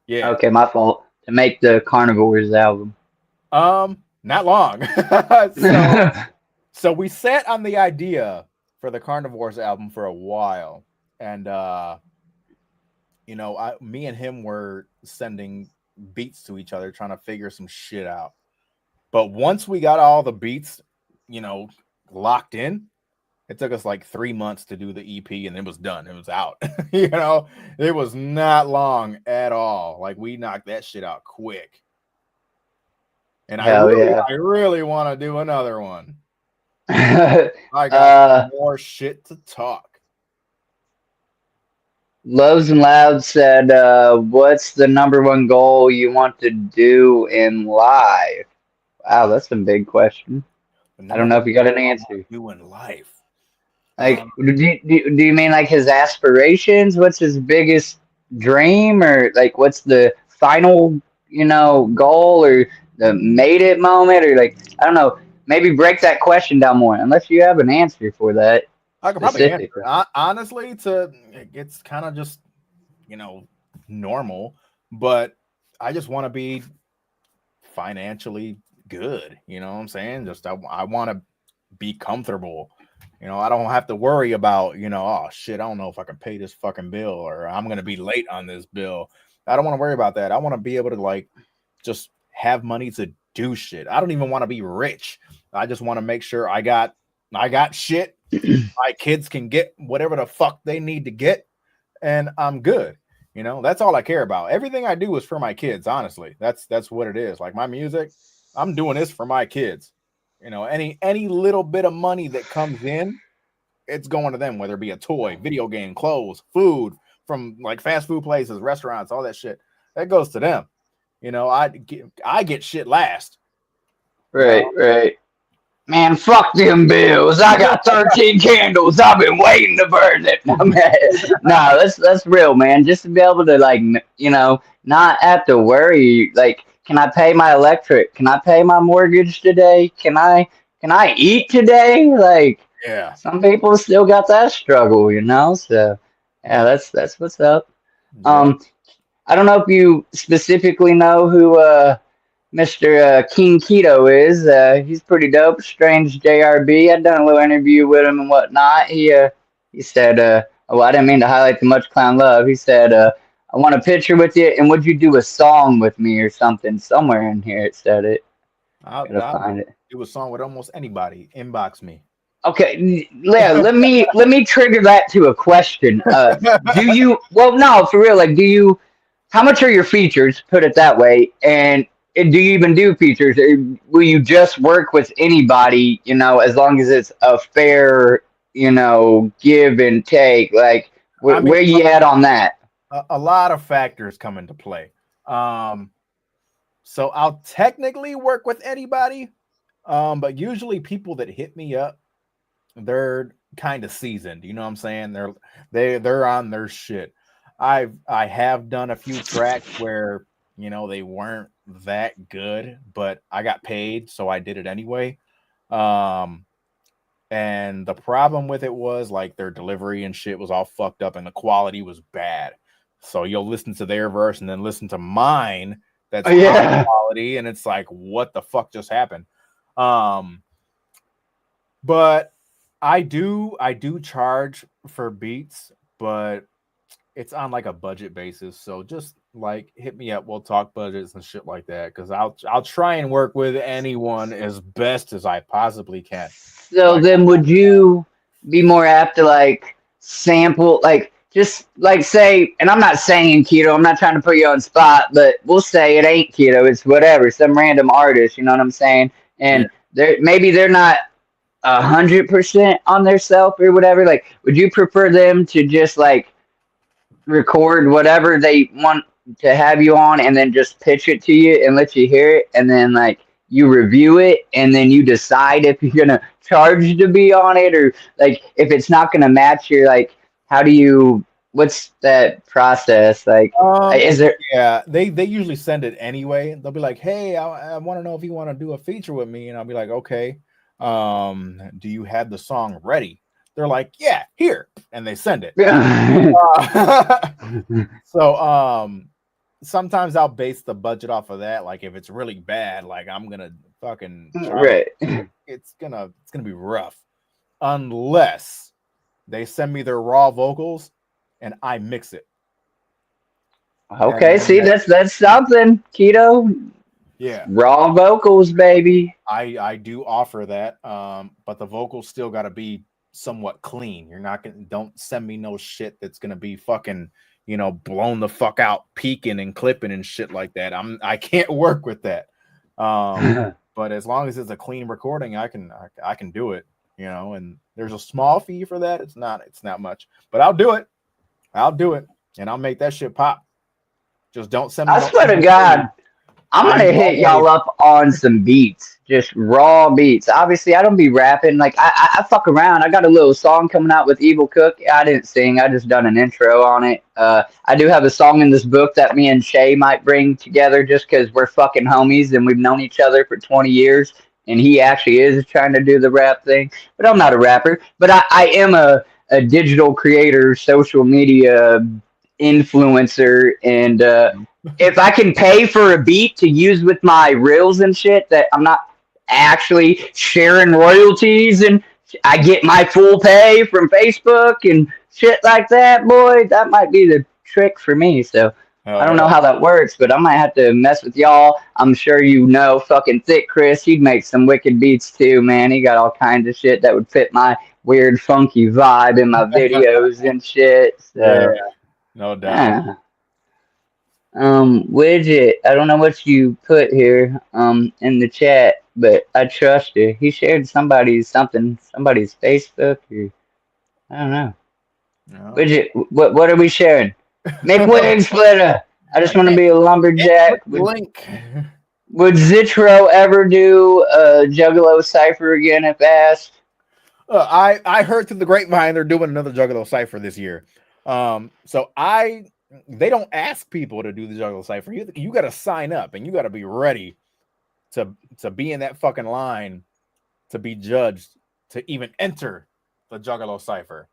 Yeah. Okay, my fault. To make the Carnivores album. Not long. so so we sat on the idea for the Carnivores album for a while. And you know, me and him were sending beats to each other trying to figure some shit out. But once we got all the beats, you know, locked in, it took us like 3 months to do the EP and it was done. It was out. You know, it was not long at all. Like we knocked that shit out quick. And Hell yeah. I really want to do another one. uh, I got more shit to talk. Loves and Loud said, what's the number one goal you want to do in life? Wow, that's a big question. The I number don't know one if you got an thing I answer. want to do in life. Like, do you mean like his aspirations? What's his biggest dream, or like what's the final, you know, goal, or the made it moment, or like I don't know. Maybe break that question down more, unless you have an answer for that I could probably answer specifically. it. Honestly, it's kind of just, you know, normal, but I just want to be financially good. You know what I'm saying? Just I want to be comfortable. You know, I don't have to worry about, you know, oh shit, I don't know if I can pay this fucking bill or I'm gonna be late on this bill. I don't want to worry about that. I want to be able to like just have money to do shit. I don't even want to be rich. I just want to make sure I got shit. My kids can get whatever the fuck they need to get, and I'm good. You know, that's all I care about. Everything I do is for my kids, honestly. That's what it is. Like my music, I'm doing this for my kids. You know, any little bit of money that comes in, it's going to them, whether it be a toy, video game, clothes, food from like fast food places, restaurants, all that shit. That goes to them. You know, I get shit last. You Right, know, right. Man, fuck them bills. I got 13 candles. I've been waiting to burn it. No, man. No, that's real, man. Just to be able to like, you know, not have to worry. Like, can I pay my electric? Can I pay my mortgage today? Can I eat today? Like, yeah. some people still got that struggle, you know. So, yeah, that's what's up. Yep. Um, I don't know if you specifically know who Mr. King Keto is. He's pretty dope. Strange JRB. I done a little interview with him and whatnot. He said, "Oh, I didn't mean to highlight too much clown love." He said, "I want a picture with you, and would you do a song with me or something?" Somewhere in here it said it. Gotta I'll find it. do a song with almost anybody. Inbox me. Okay, yeah. Let me trigger that to a question. Do you? Well, no, for real. Like, do you? How much are your features? Put it that way. And do you even do features? Or will you just work with anybody? You know, as long as it's a fair, you know, give and take. Like, I mean, where you at on that? a lot of factors come into play. Um, so I'll technically work with anybody, but usually people that hit me up, they're kind of seasoned. You know what I'm saying? They're on their shit. I have done a few tracks where you know they weren't that good, but I got paid, so I did it anyway. Um, and the problem with it was like their delivery and shit was all fucked up, and the quality was bad. So you'll listen to their verse and then listen to mine that's Oh, high yeah. quality, and it's like, what the fuck just happened? Um, but I do charge for beats, but it's on like a budget basis. So just like hit me up. We'll talk budgets and shit like that. Cause I'll try and work with anyone as best as I possibly can. So Like then, would you be more apt to like sample, like just like say, and I'm not saying keto, I'm not trying to put you on spot, but we'll say it ain't keto, it's whatever, some random artist, you know what I'm saying? yeah. And they're not 100% on their self or whatever. Like, would you prefer them to just like record whatever they want to have you on, and then just pitch it to you and let you hear it, and then like you review it, and then you decide if you're gonna charge to be on it, or like if it's not gonna match your like how do you what's that process like? Is there Yeah, they usually send it anyway. They'll be like, "Hey, I want to know if you want to do a feature with me," and I'll be like, "Okay, do you have the song ready?" They're like, "Yeah, here," and they send it. So sometimes I'll base the budget off of that. Like if it's really bad, like I'm gonna fucking charge. right? It's gonna be rough unless they send me their raw vocals and I mix it. Okay, And see that's something, Keto. yeah, Raw vocals, baby. I do offer that. But the vocals still got to be somewhat clean. You're not gonna don't send me no shit that's gonna be fucking blown the fuck out, peaking and clipping and shit like that. I can't work with that. But as long as it's a clean recording, I can do it. And there's a small fee for that. It's not much, but I'll do it, and I'll make that shit pop. Just don't send me. I swear to God, I'm gonna hit y'all up on some beats, just raw beats. Obviously, I don't be rapping. Like I fuck around. I got a little song coming out with Evil Cook. I didn't sing. I just done an intro on it. I do have a song in this book that me and Shay might bring together, just because we're fucking homies and we've known each other for 20 years. And he actually is trying to do the rap thing, but I'm not a rapper. But I am a digital creator, social media influencer, and if I can pay for a beat to use with my reels and shit that I'm not actually sharing royalties, and I get my full pay from Facebook and shit like that, boy, that might be the trick for me. So I don't know how that works, but I might have to mess with y'all. I'm sure fucking Thick Chris, he'd make some wicked beats too, man. He got all kinds of shit that would fit my weird funky vibe in my videos and shit. So yeah, no doubt. Widget, I don't know what you put here in the chat, but I trust you. He shared somebody's Facebook, or I don't know. No. Widget, what are we sharing? Make wig splitter. I just want to be a lumberjack. Link. Would Zitro ever do a Juggalo cipher again if asked? I heard through the grapevine they're doing another Juggalo cipher this year. So they don't ask people to do the Juggalo cipher. You got to sign up and you got to be ready to be in that fucking line to be judged to even enter the Juggalo cipher.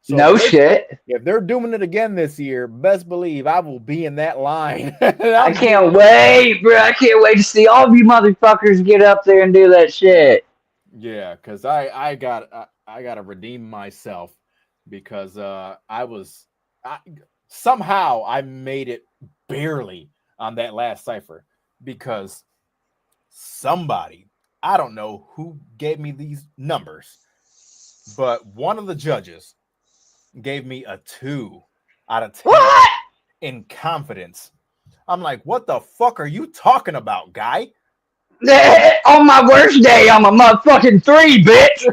So no shit. If they're doing it again this year, best believe I will be in that line. I can't wait, bro. I can't wait to see all of you motherfuckers get up there and do that shit. Yeah, because I gotta redeem myself because somehow I made it barely on that last cipher because somebody, I don't know who gave me these numbers, but one of the judges gave me a 2 out of 10 in confidence. I'm like, what the fuck are you talking about, guy? On my worst day, I'm a motherfucking 3, bitch.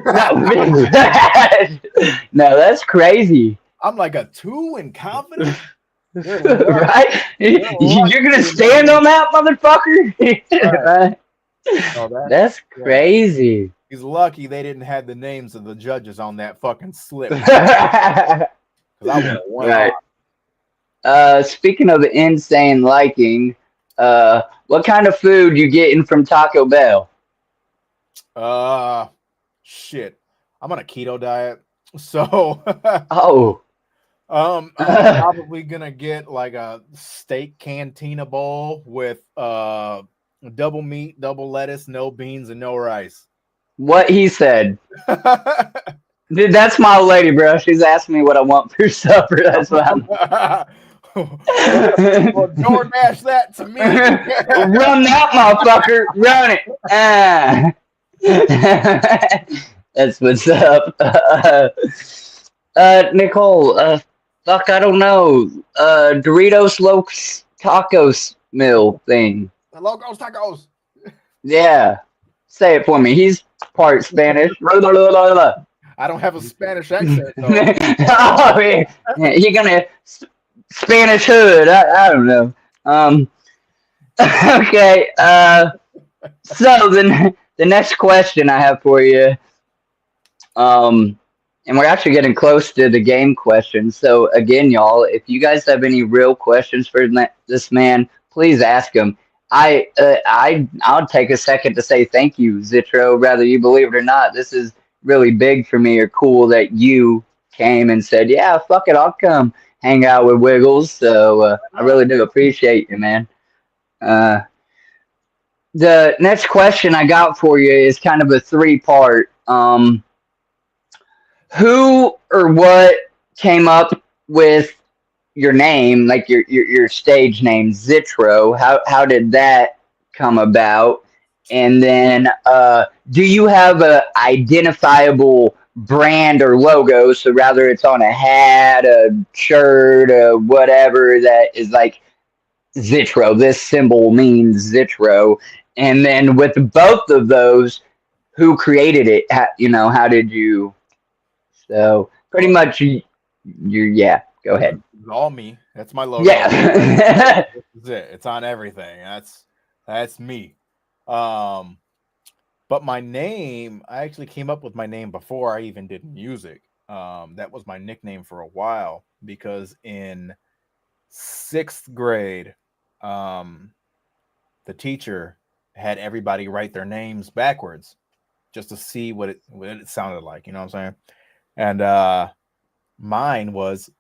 No, that's crazy. I'm like a 2 in confidence? Right? You're gonna stand on that, motherfucker? Right? Oh, that's crazy. He's lucky they didn't have the names of the judges on that fucking slip. Right. Speaking of insane liking, what kind of food you getting from Taco Bell? Shit. I'm on a keto diet, so I'm probably gonna get like a steak cantina bowl with double meat, double lettuce, no beans, and no rice. What he said. Dude, that's my lady, bro. She's asking me what I want for supper. That's what I'm. Well, DoorDash that to me. Run that motherfucker. Run it. That's what's up. Nicole, fuck, I don't know. Doritos Locos Tacos meal thing. The Locos Tacos. Yeah. Say it for me. He's part Spanish. I don't have a Spanish accent, though. Oh, yeah. You're gonna Spanish hood. I don't know. Okay. So the next question I have for you, um, and we're actually getting close to the game questions. So again, y'all, if you guys have any real questions for this man, please ask him. I'll take a second to say thank you, Zitro. Whether you believe it or not, this is really big for me or cool that you came and said, "Yeah, fuck it, I'll come hang out with Wiggles." So I really do appreciate you, man. Uh, the next question I got for you is kind of a three-part. Who or what came up with your name, like your stage name, Zitro? How did that come about? And then, do you have a identifiable brand or logo? So rather it's on a hat, a shirt, whatever that is like Zitro. This symbol means Zitro. And then with both of those, who created it? How did you? So pretty Well, much, yeah. Go ahead. it's all me. That's my logo. Yeah. That's it. It's on everything. That's me. Um, but my name, I actually came up with my name before I even did music. That was my nickname for a while because in 6th grade, the teacher had everybody write their names backwards just to see what it sounded like. You know what I'm saying? And mine was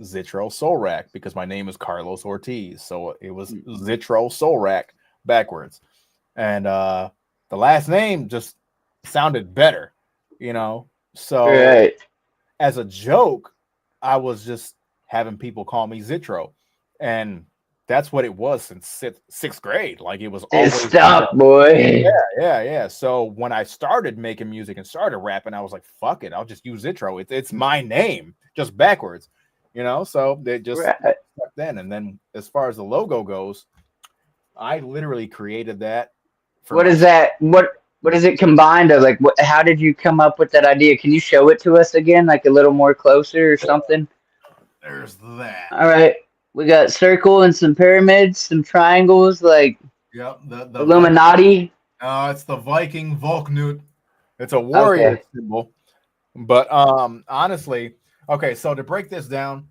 Zitro Solrak because my name is Carlos Ortiz. So it was Zitro Solrak backwards. And the last name just sounded better, you know? So Right. as a joke, I was just having people call me Zitro. And that's what it was since 6th grade. Like it was It's always stuck, boy. yeah. So when I started making music and started rapping, I was like, fuck it, I'll just use Zitro. It's my name, just backwards, you know? So they just Right. stuck then. And then as far as the logo goes, I literally created that for What is that? What is it combined of? Like, how did you come up with that idea? Can you show it to us again, like a little more closer or something? There's that. All right. We got circle and some pyramids, some triangles, like Yep, the Viking. Illuminati. It's the Viking Volknut. It's a warrior Okay. symbol. But honestly, okay, so to break this down,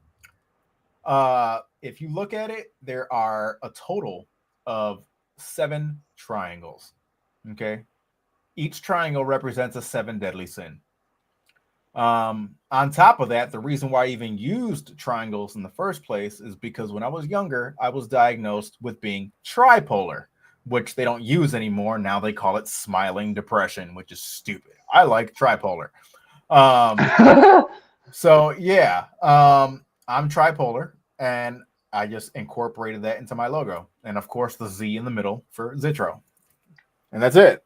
if you look at it, there are a total of 7 triangles. Okay. Each triangle represents a 7 deadly sin. On top of that, the reason why I even used triangles in the first place is because when I was younger, I was diagnosed with being tripolar, which they don't use anymore. Now they call it smiling depression, which is stupid. I like tripolar. So yeah, I'm tripolar, and I just incorporated that into my logo, and of course the Z in the middle for Zitro, and that's it.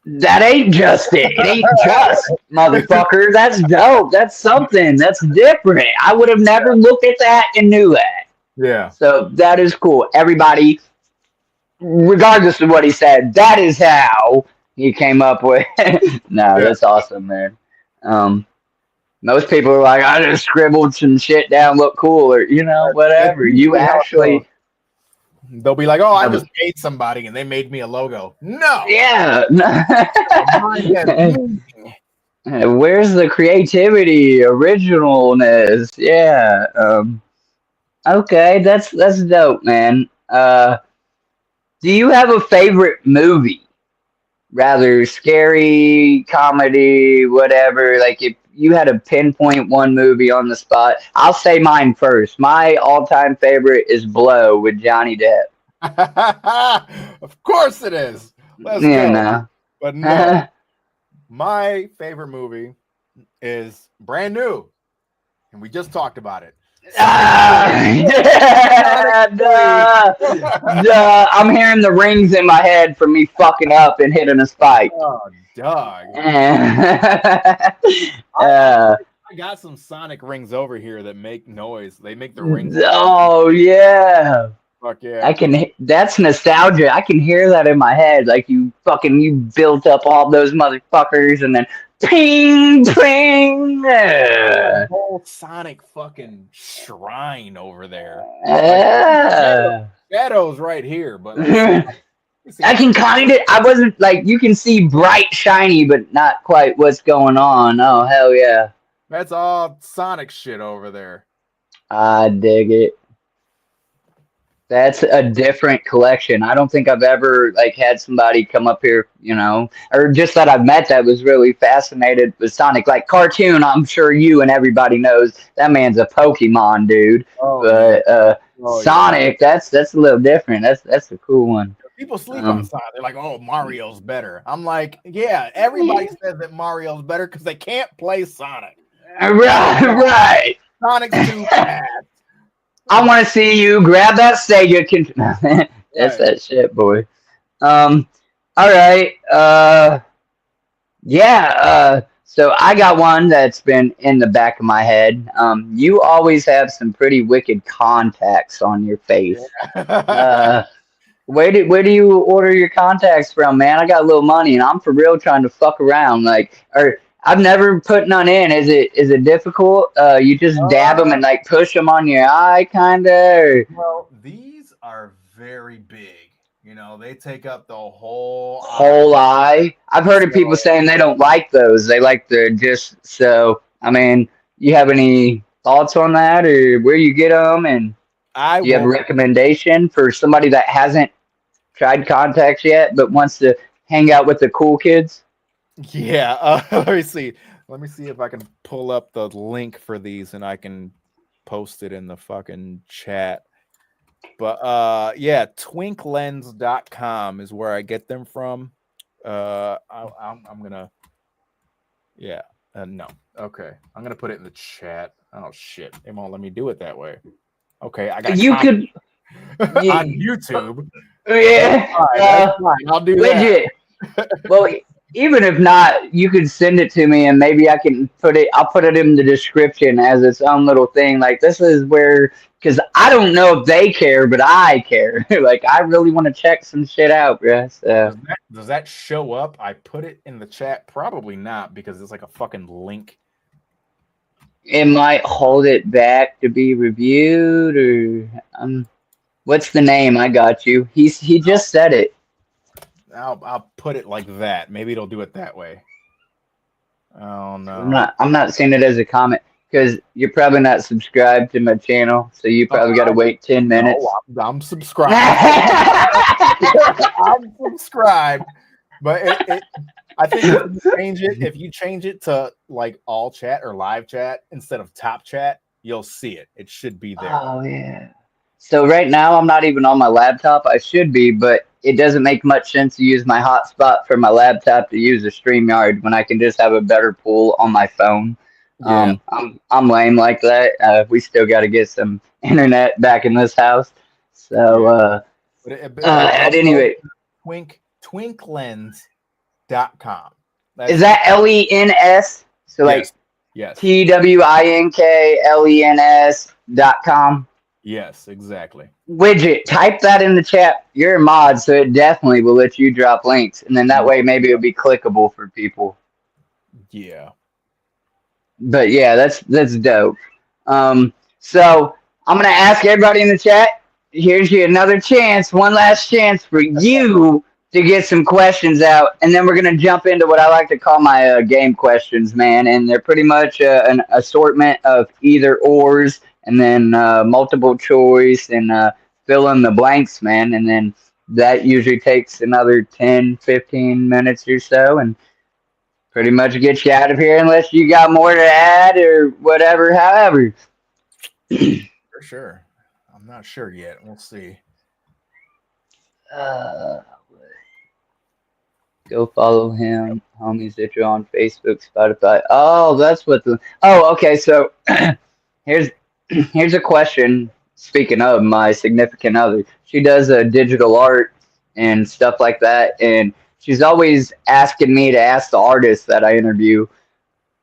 That ain't just it. It ain't just, motherfucker. That's dope. That's something. That's different. I would have never looked at that and knew that. Yeah. So that is cool. Everybody, regardless of what he said, that is how he came up with. No, Yeah. that's awesome, man. Most people are like, I just scribbled some shit down, look cool, or whatever. You actually, They'll be like, "Oh, I just paid somebody and they made me a logo." No. yeah. Mine Where's the creativity, originalness? Yeah. Okay, that's dope, man. Do you have a favorite movie? Rather scary, comedy, whatever. Like if you had to pinpoint one movie on the spot, I'll say mine first. My all-time favorite is Blow with Johnny Depp. Of course it is. Let's Yeah, go. no. But no, my favorite movie is Brand New, and we just talked about it. Yeah, duh. I'm hearing the rings in my head from me fucking up and hitting a spike. Oh, dog. I I got some sonic rings over here that make noise. They make the rings. Oh yeah. Fuck yeah. I can. That's nostalgia. I can hear that in my head. Like you built up all those motherfuckers, and then Ping, ping. A whole Sonic fucking shrine over there. Like shadows right here, but let me see. I can kind of. I wasn't like you can see bright, shiny, but not quite what's going on. Oh hell yeah! That's all Sonic shit over there. I dig it. That's a different collection. I don't think I've ever like had somebody come up here, or just that I've met that was really fascinated with Sonic. Like cartoon, I'm sure you and everybody knows that man's a Pokemon dude. Oh, But yeah. Sonic, that's a little different. That's a cool one. People sleep on Sonic. They're like, "Oh, Mario's better." I'm like, "Yeah, everybody says that Mario's better because they can't play Sonic." Right. Sonic's too fast. I want to see you grab that Sega controller. That's Right. that shit, boy. All right. Yeah. So I got one that's been in the back of my head. You always have some pretty wicked contacts on your face. Yeah. Where do you order your contacts from, man? I got a little money and I'm for real trying to fuck around. Or I've never put none in. Is it difficult? You just dab them and like push them on your eye, kinda. Well, these are very big. They take up the whole Whole eye. I've heard of people So saying they don't like those. They like the just so. I mean, you have any thoughts on that, or where you get them, and I do you have a will. recommendation for somebody that hasn't tried contacts yet but wants to hang out with the cool kids? Yeah. Let me see. Let me see if I can pull up the link for these and I can post it in the fucking chat. But yeah, twinklens.com is where I get them from. I'm gonna no. Okay. I'm gonna put it in the chat. Oh shit. It won't let me do it that way. Okay, I got You could. on YouTube. Yeah. That's fine. I'll do Widget. Well, even if not, you could send it to me and maybe I can put it. I'll put it in the description as its own little thing. Like this is where, because I don't know if they care, but I care. Like I really want to check some shit out, bro. So Does that show up? I put it in the chat. Probably not because it's like a fucking link. it might hold it back to be reviewed, or what's the name? I got you. He just said it. I'll put it like that. Maybe it'll do it that way. Oh no. I'm not seeing it as a comment because you're probably not subscribed to my channel, so you probably got to wait 10 minutes. No, I'm subscribed. I'm subscribed, but I think if you change it to like all chat or live chat instead of top chat, you'll see it. It should be there. Oh yeah. So right now I'm not even on my laptop. I should be, but it doesn't make much sense to use my hotspot for my laptop to use a StreamYard when I can just have a better pool on my phone. Yeah. I'm lame like that. We still got to get some internet back in this house. So at any rate, twinklens.com. Is that LENS? So like yes. TWINKLENS.com. Yes, exactly. Widget, type that in the chat. You're a mod, so it definitely will let you drop links, and then that way maybe it'll be clickable for people. Yeah. But yeah, that's dope. So I'm gonna ask everybody in the chat. Here's you another chance, one last chance for you to get some questions out, and then we're gonna jump into what I like to call my game questions, man. And they're pretty much an assortment of either ors, and then multiple choice, and fill in the blanks, man. And then that usually takes another 10, 15 minutes or so, and pretty much get you out of here unless you got more to add or whatever, however. For sure. I'm not sure yet. We'll see. Go follow him, homie Zitro on Facebook, Spotify. Oh, that's what the. Oh, okay. So here's a question. Speaking of my significant other, she does digital art and stuff like that, and she's always asking me to ask the artists that I interview.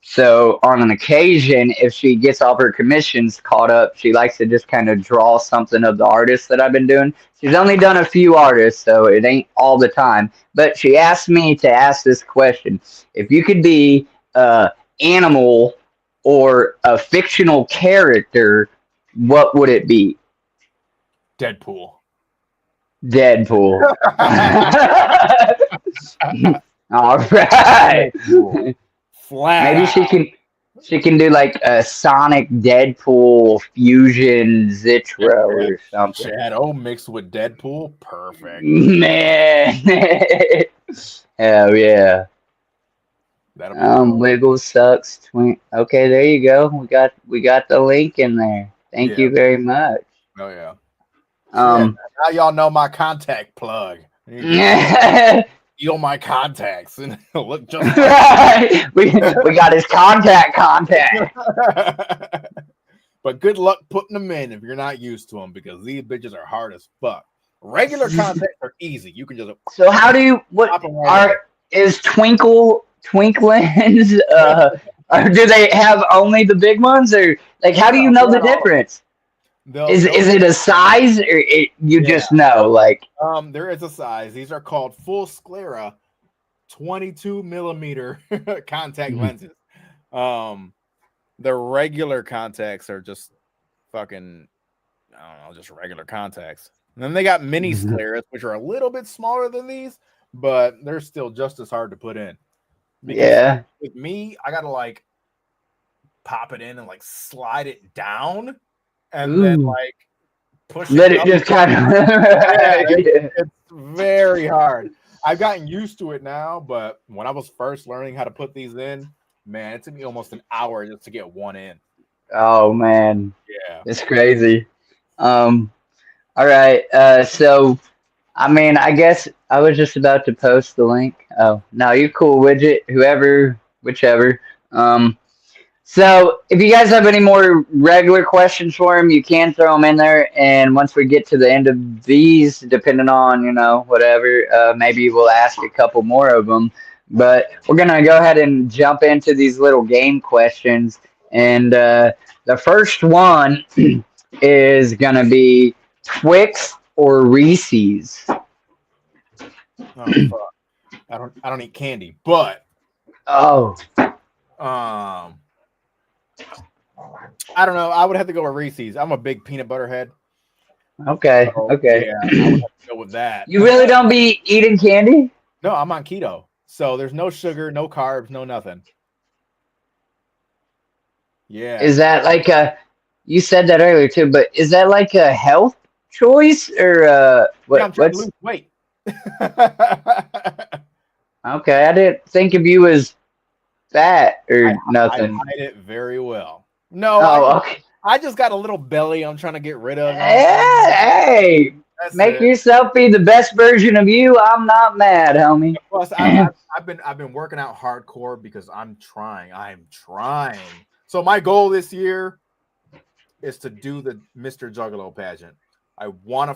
So on an occasion, if she gets all her commissions caught up, she likes to just kind of draw something of the artists that I've been doing. She's only done a few artists, so it ain't all the time. But she asked me to ask this question. If you could be animal or a fictional character, what would it be? Deadpool. Deadpool. All right. Flat. Maybe she can do like a Sonic Deadpool fusion Zitro or something. Shadow mixed with Deadpool. Perfect. Man. Hell yeah. That'll be cool. Wiggle sucks. Okay, there you go. We got the link in there. Thank you very much. Oh yeah. Um. Now y'all know my contact plug. Steal my contacts and look just like we got his contact. But good luck putting them in if you're not used to them, because these bitches are hard as fuck. Regular contacts are easy. You can just so how do you is Twinklings or do they have only the big ones, or like how do you know the difference? Is it a size, or you just know? Like, there is a size. These are called full sclera 22 millimeter contact lenses. The regular contacts are just fucking, I don't know, just regular contacts. And then they got mini scleras, which are a little bit smaller than these, but they're still just as hard to put in. Because with me, I gotta like pop it in and like slide it down. And then like push let it just kind of it's very hard. I've gotten used to it now, but when I was first learning how to put these in, man, it took me almost an hour just to get one in. Oh man. Yeah. It's crazy. All right. So I mean, I guess I was just about to post the link. Oh, no, you're cool, Widget, whichever. So if you guys have any more regular questions for him, you can throw them in there. And once we get to the end of these, depending on, whatever, maybe we'll ask a couple more of them. But we're going to go ahead and jump into these little game questions. And the first one is going to be Twix or Reese's. Oh, fuck. I don't eat candy, but I don't know. I would have to go with Reese's. I'm a big peanut butter head. Okay. So, okay. Yeah, I would have to go with that. You really don't be eating candy? No, I'm on keto. So there's no sugar, no carbs, no nothing. Yeah. Is that like you said that earlier too, but is that like a health choice or what? Yeah, I'm trying to lose weight. Okay, I didn't think of you as fat or nothing. I hide it very well. No, okay. I just got a little belly I'm trying to get rid of. Hey, make yourself be the best version of you. I'm not mad, homie. Plus, I've been working out hardcore because I'm trying. So my goal this year is to do the Mr. Juggalo pageant. I want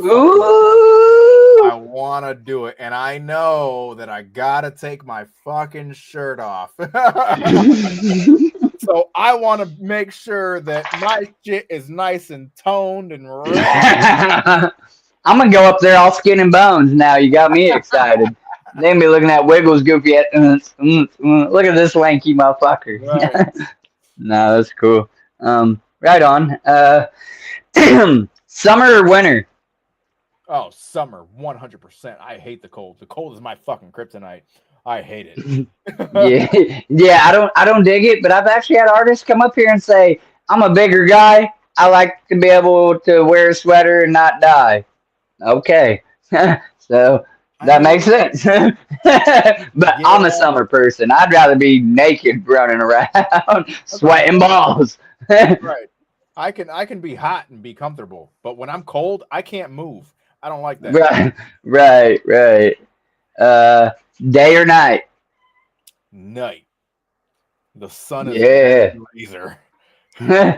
to do it, and I know that I gotta take my fucking shirt off. So I want to make sure that my shit is nice and toned and ready. I'm gonna go up there all skin and bones now. You got me excited. They be looking at Wiggles goofy at look at this lanky motherfucker. Right. No, that's cool. Right on. Summer or winter? Oh, summer, 100%. I hate the cold. The cold is my fucking kryptonite. I hate it. Yeah. I don't dig it, but I've actually had artists come up here and say, "I'm a bigger guy. I like to be able to wear a sweater and not die." Okay, so that makes sense. But I'm a summer person. I'd rather be naked running around, sweating balls. Right. I can be hot and be comfortable, but when I'm cold, I can't move. I don't like that. Right. Day or night? Night. The sun is a laser. On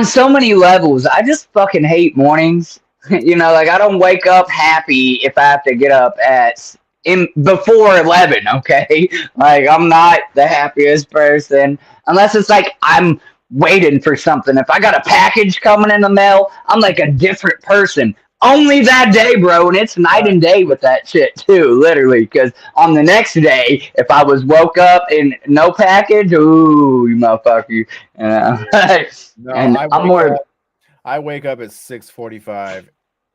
so many levels, I just fucking hate mornings. Like I don't wake up happy if I have to get up before 11. Okay, like I'm not the happiest person unless it's like I'm waiting for something. If I got a package coming in the mail, I'm like a different person only that day, bro, and it's night and day with that shit too, literally. Because on the next day, if I was woke up and no package, ooh, you motherfucker, you know. No, And I'm more. I wake up at 6:45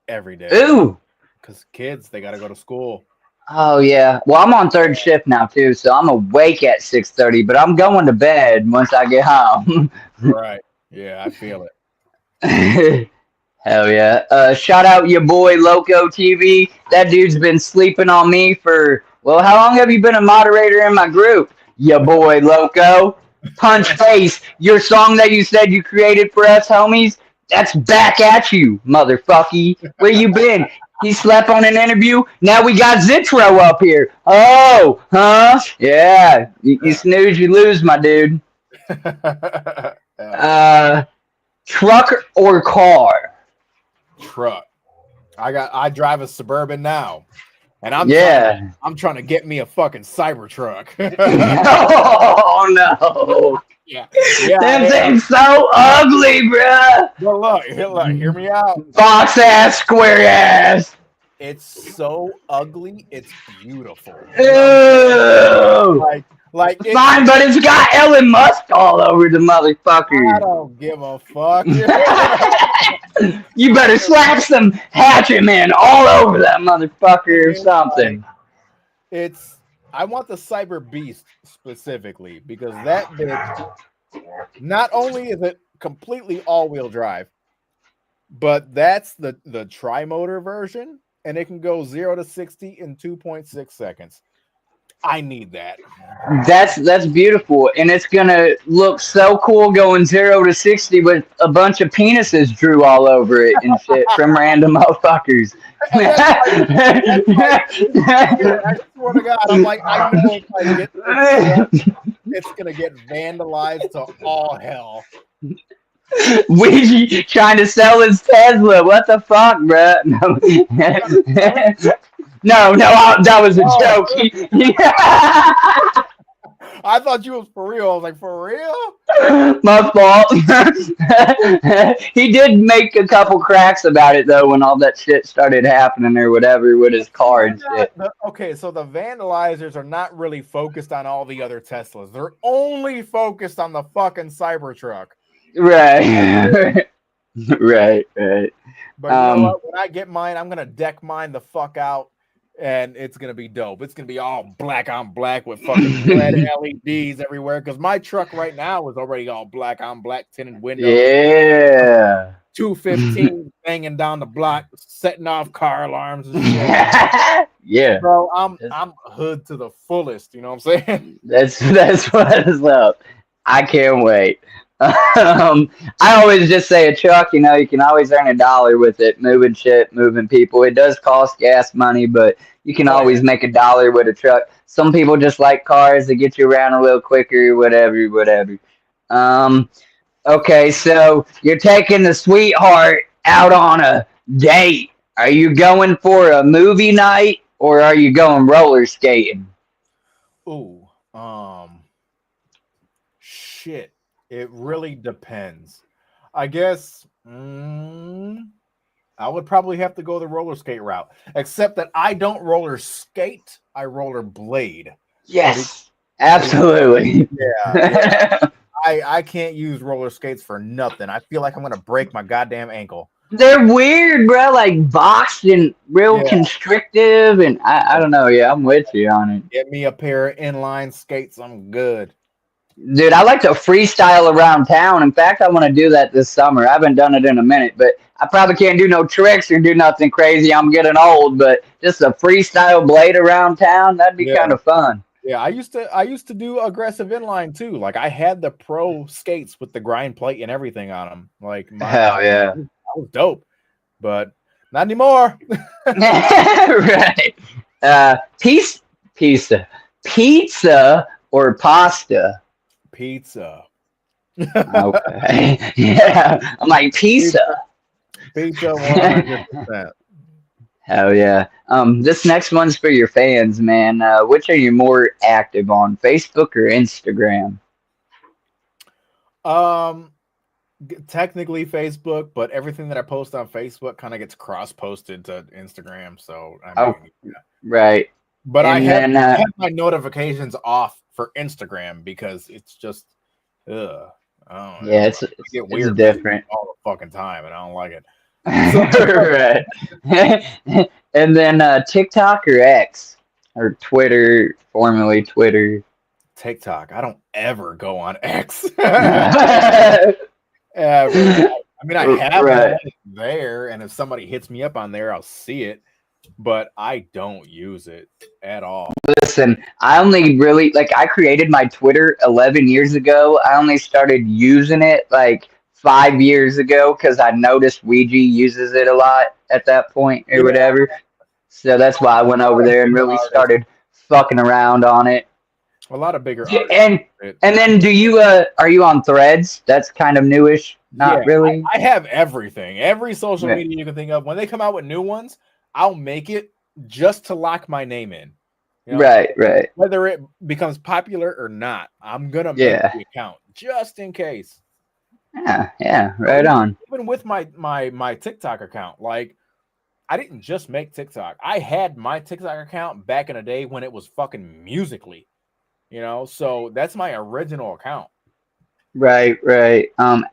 every day. Ooh. Because kids, they got to go to school. Oh yeah. Well, I'm on third shift now too, so I'm awake at 6:30, but I'm going to bed once I get home. Right. Yeah, I feel Hell yeah. Shout out your boy Loco TV. That dude's been sleeping on me for, well, how long have you been a moderator in my group? Your boy Loco. Punch Face, your song that you said you created for us, homies, that's back at you, motherfucker. Where you been? He slept on an interview. Now we got Zitro up here. Oh, huh? Yeah. You snooze, you lose, my dude. Truck or car? Truck. I drive a Suburban now, and I'm trying to get me a fucking Cybertruck. Oh no! Yeah, Them things so ugly, bruh. But look, hear me out. Box ass, square ass. It's so ugly. It's beautiful. Ew. Like fine, but it's got Elon Musk all over the motherfucker. I don't give a fuck. You better slap some hatchet men all over that motherfucker or something. I want the Cyber Beast specifically because that bitch, not only is it completely all-wheel drive, but that's the tri-motor version, and it can go 0 to 60 in 2.6 seconds. I need that. That's beautiful, and it's gonna look so cool going 0 to 60 with a bunch of penises drew all over it and shit from random motherfuckers. I swear to God, I'm like, I know if I get this, it's gonna get vandalized to all hell. Ouija trying to sell his Tesla. What the fuck, bro? No, that was a joke. I thought you was for real. I was like, for real? My fault. He did make a couple cracks about it though when all that shit started happening or whatever with his car and shit. Okay, so the vandalizers are not really focused on all the other Teslas. They're only focused on the fucking Cybertruck. Right. Right. But you know what? When I get mine, I'm gonna deck mine the fuck out. And it's gonna be dope. It's gonna be all black on black with fucking red LEDs everywhere. Because my truck right now is already all black on black, tinted windows. Yeah. 215 banging down the block, setting off car alarms and shit. Yeah. Bro, I'm hood to the fullest. You know what I'm saying? That's what is up. I can't wait. I always just say a truck, you know, you can always earn $1 with it, moving shit, moving people. It does cost gas money, but you can always make $1 with a truck. Some people just like cars that get you around a little quicker, whatever. Okay, so you're taking the sweetheart out on a date. Are you going for a movie night or are you going roller skating? Ooh, shit. It really depends. I guess I would probably have to go the roller skate route, except that I don't roller skate. I roller blade. Yes, absolutely. Yeah. I can't use roller skates for nothing. I feel like I'm going to break my goddamn ankle. They're weird, bro. Like boxed and real constrictive. And I don't know. Yeah, I'm with you on it. Get me a pair of inline skates. I'm good. Dude, I like to freestyle around town. In fact, I want to do that this summer. I haven't done it in a minute, but I probably can't do no tricks or do nothing crazy. I'm getting old, but just a freestyle blade around town, that'd be kind of fun. Yeah, I used to do aggressive inline too. Like I had the pro skates with the grind plate and everything on them. Like hell yeah, that was dope, but not anymore. Right. Pizza or pasta? Pizza. Okay. Yeah, I'm like pizza. Pizza 100%. Hell yeah. This next one's for your fans, man. Which are you more active on, Facebook or Instagram? technically Facebook, but everything that I post on Facebook kind of gets cross-posted to Instagram. So I Oh, mean, right. but I And have, then I have my notifications off for Instagram because it's just, ugh, I don't know. yeah, I get it's weird messages different. all the fucking time, and I don't like it. So Right. And then TikTok or X or Twitter, formerly Twitter. TikTok, I don't ever go on X ever. I mean, I have one Right. there, and if somebody hits me up on there, I'll see it, but I don't use it at all. Listen, I only really like I created my Twitter 11 years ago. I only started using it like 5 years ago because I noticed Ouija uses it a lot at that point or Yeah, whatever. So that's why I went a over lot of there and bigger really artists, started fucking around on it. a lot of bigger D- artists. And and then do you are you on Threads? That's kind of newish. Yeah, Not really. I have everything, every social Right, media you can think of. When they come out with new ones, I'll make it just to lock my name in. You know, right, right. whether it becomes popular or not, I'm gonna make Yeah. the account just in case. Yeah, yeah, So right on. even with my TikTok account, like I didn't just make TikTok. I had my TikTok account back in the day when it was fucking Musically. So that's my original account. Right, right.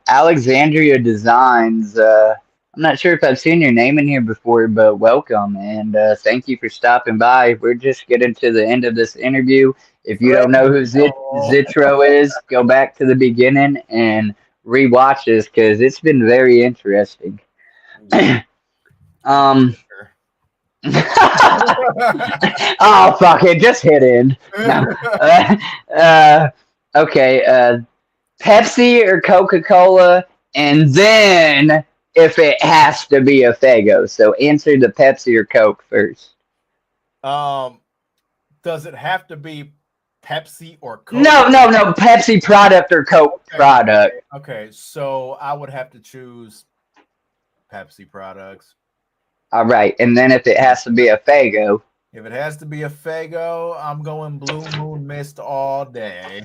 Alexandria Designs. I'm not sure if I've seen your name in here before, but welcome and thank you for stopping by. We're just getting to the end of this interview. If you don't know who Dreadlockjuggalo. Zitro is, go back to the beginning and rewatch this because it's been very interesting. Yeah. um. Oh fuck it, just hit end. No. Uh, okay. Pepsi or Coca Cola, and then if it has to be a Fago. So answer the Pepsi or Coke first. um, does it have to be Pepsi or Coke? No, no, no. Pepsi product or Coke Okay, product. okay. So I would have to choose Pepsi products. All right. And then if it has to be a Fago. If it has to be a Fago, I'm going Blue Moon Mist all day.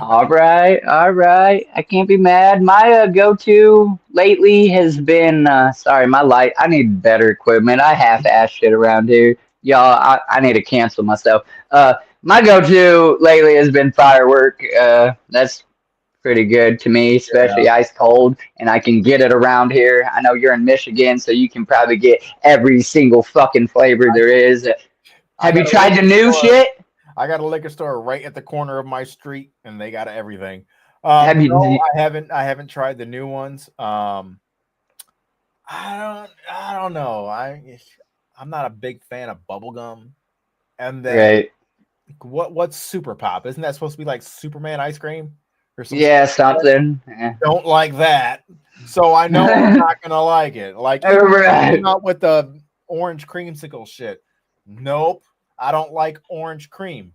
All right. All right. I can't be mad. My go to lately has been, sorry, my light. I need better equipment. I half ass shit around here. Y'all, I need to cancel myself. My go to lately has been firework. That's pretty good to me, Yeah, especially ice cold, and I can get it around here. I know you're in Michigan, so you can probably get every single fucking flavor there is. I Have you got a tried the liquor new store. shit? I got a liquor store right at the corner of my street, and they got everything. Have No, you? I haven't. I haven't tried the new ones. I don't know. I'm not a big fan of bubblegum. And then Right. what's Super Pop? Isn't that supposed to be like Superman ice cream or some shit? Yeah, something. Yeah. Don't like that. So I know I'm not gonna like it. Like even when they Right. came out with the orange creamsicle shit. Nope. I don't like orange cream.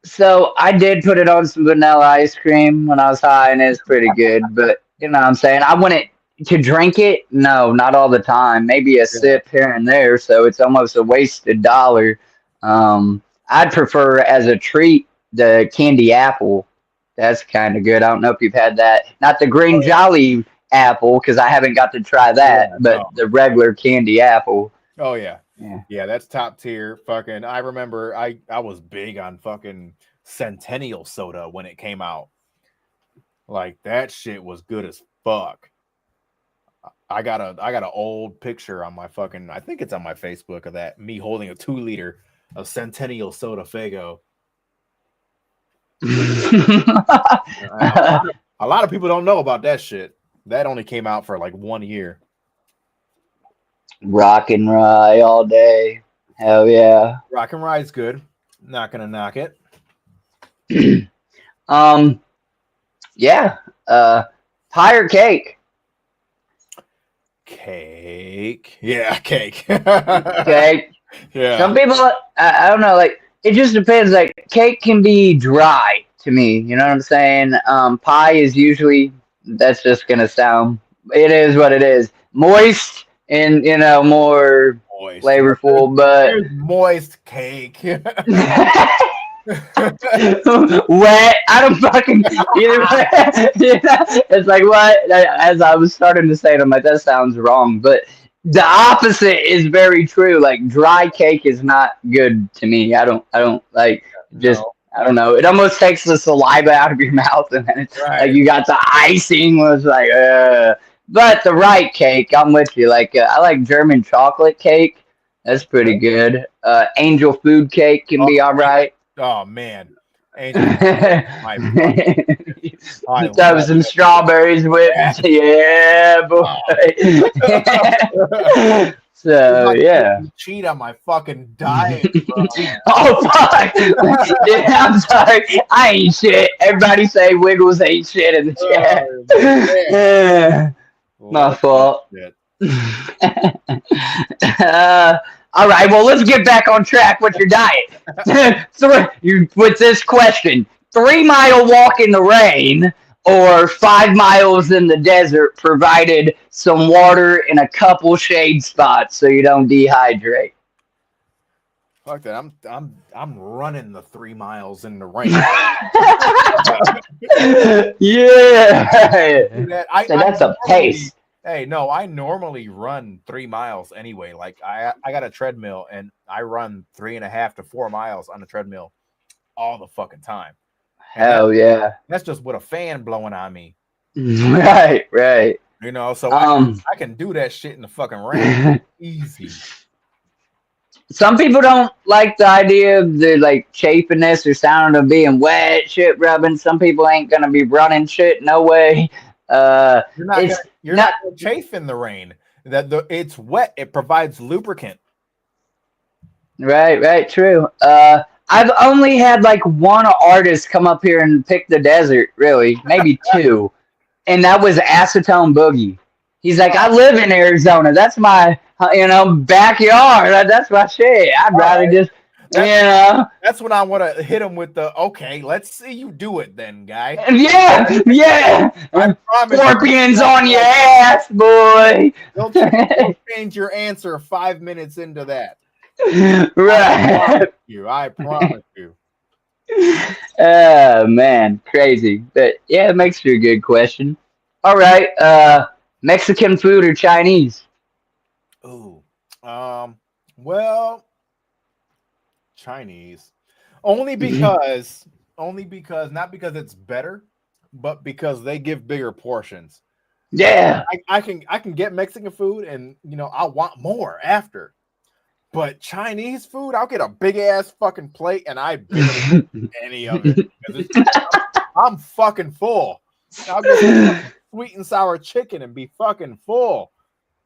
So I did put it on some vanilla ice cream when I was high, and it's pretty good. But you know what I'm saying? I want it to drink it. No, not all the time. Maybe a Yeah. sip here and there. So it's almost a wasted dollar. I'd prefer as a treat the candy apple. That's kind of good. I don't know if you've had that. Not the green jolly apple because I haven't got to try Yeah, that, but no. the regular candy apple. Oh yeah. Yeah. Yeah, that's top tier. Fucking I remember I was big on fucking Centennial soda when it came out. Like that shit was good as fuck. I got an old picture on my fucking, I think it's on my Facebook, of that me holding a 2 liter of Centennial soda Fago. A lot of people don't know about that shit. That only came out for like 1 year. Rock and rye all day. Hell yeah. Rock and Ride's good. Not gonna knock it. um, yeah. Pie or cake? Cake. Yeah, cake. Cake. Yeah. Some people, I don't know, like, it just depends. Like, cake can be dry to me. You know what I'm saying? Pie is usually, that's just going to sound, it is what it is. Moist and, more Moist. flavorful, but There's moist cake. Wet. I don't fucking either way. It's like what? As I was starting to say it, I'm like, that sounds wrong. But the opposite is very true. Like dry cake is not good to me. I don't like just No, I don't know. It almost takes the saliva out of your mouth, and then it's like right. you got the icing was like. But the right cake, I'm with you. Like I like German chocolate cake. That's pretty good. Angel food cake can Oh, be all right. oh man, Angel, my fucking, I Throw love some strawberries with that. it. Yeah, boy. You're So about to make yeah. me cheat on my fucking diet, Oh fuck! Yeah, I'm sorry. I ain't shit. Everybody say Wiggles ain't shit in the chat. bro. Oh, Yeah, my Love that fault. shit. All right, well, let's get back on track with your diet. So, with this question, 3 mile walk in the rain or 5 miles in the desert, provided some water in a couple shade spots so you don't dehydrate. Fuck that. I'm running the 3 miles in the rain. Yeah. That So I that's a normally, pace. hey, no, I normally run 3 miles anyway. Like I got a treadmill and I run 3.5 to 4 miles on the treadmill all the fucking time. And Hell yeah. that's just with a fan blowing on me. Right, right. You know, so Um, I can do that shit in the fucking rain easy. some people don't like the idea of the like chafing-ness or sound of being wet, shit rubbing. Some people ain't gonna be running shit, no way. It's You're not not gonna chafe in the rain. It's wet. It provides lubricant. right, right, true. I've only had like one artist come up here and pick the desert, really, maybe two, and that was Acetone Boogie. He's like, I live in Arizona. That's my, backyard. That's my shit. I'd All rather right. just, That's when I want to hit him with the okay. Let's see you do it, then, guy. yeah, yeah. I promise. Scorpions on your ass, boy. They'll change your answer 5 minutes into that. Right. I promise you. Oh man, crazy. But yeah, it makes for a good question. All right, Mexican food or Chinese? Ooh. Well, Chinese. Only because not because it's better, but because they give bigger portions. Yeah. I can get Mexican food and I want more after. But Chinese food, I'll get a big ass fucking plate and I barely eat any of it. I'm fucking full. I'll get sweet and sour chicken and be fucking full.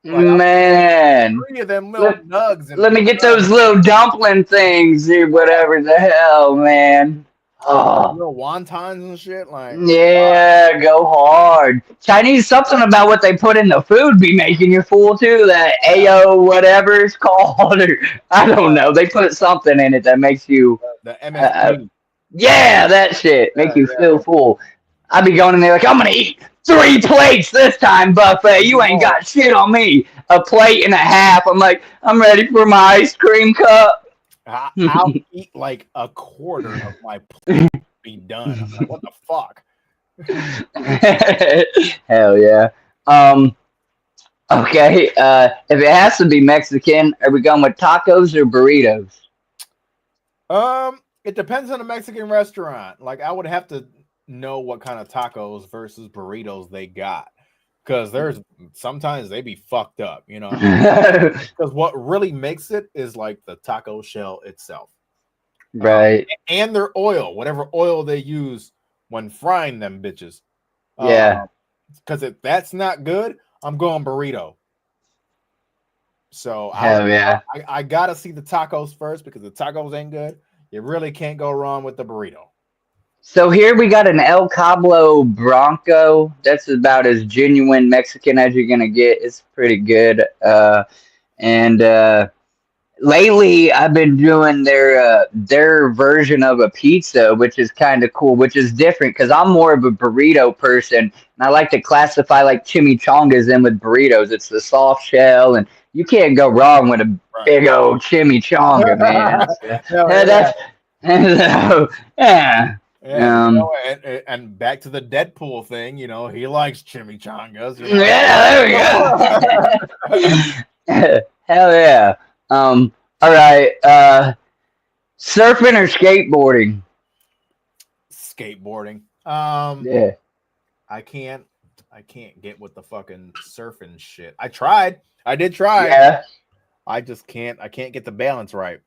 Like, Man. 3 of them little nugs. Let me get those little dumpling things or whatever the hell, man. Oh. Little wontons and shit. Like, yeah, go hard. Chinese, something about what they put in the food be making you full too. That AO whatever it's called, or I don't know. They put something in it that makes you. the MSG. Yeah, that shit make you feel full. I be going in there like I'm gonna eat 3 plates this time, buffet. You ain't got shit on me. A plate and a half. I'm like, I'm ready for my ice cream cup. I'll eat like a quarter of my plate to be done. I'm like, what the fuck? Hell yeah. Okay. If it has to be Mexican, are we going with tacos or burritos? It depends on the Mexican restaurant. Like, I would have to know what kind of tacos versus burritos they got. Because sometimes they be fucked up, Because what really makes it is like the taco shell itself. Right. And their oil, whatever oil they use when frying them bitches. Yeah. Because if that's not good, I'm going burrito. So hell yeah. I gotta see the tacos first because the tacos ain't good. You really can't go wrong with the burrito. So here we got an El Cablo Bronco. That's about as genuine Mexican as you're gonna get. It's pretty good. And lately I've been doing their version of a pizza, which is kind of cool, which is different because I'm more of a burrito person, and I like to classify like chimichangas in with burritos. It's the soft shell, and you can't go wrong with a big old chimichanga, man. So, yeah. Yeah, you know, and back to the Deadpool thing, you know, he likes chimichangas, you know. Yeah, there we go. Hell yeah. All right. Surfing or skateboarding? Skateboarding. Yeah. I can't get with the fucking surfing shit. I tried. I did try. Yeah. I can't get the balance right.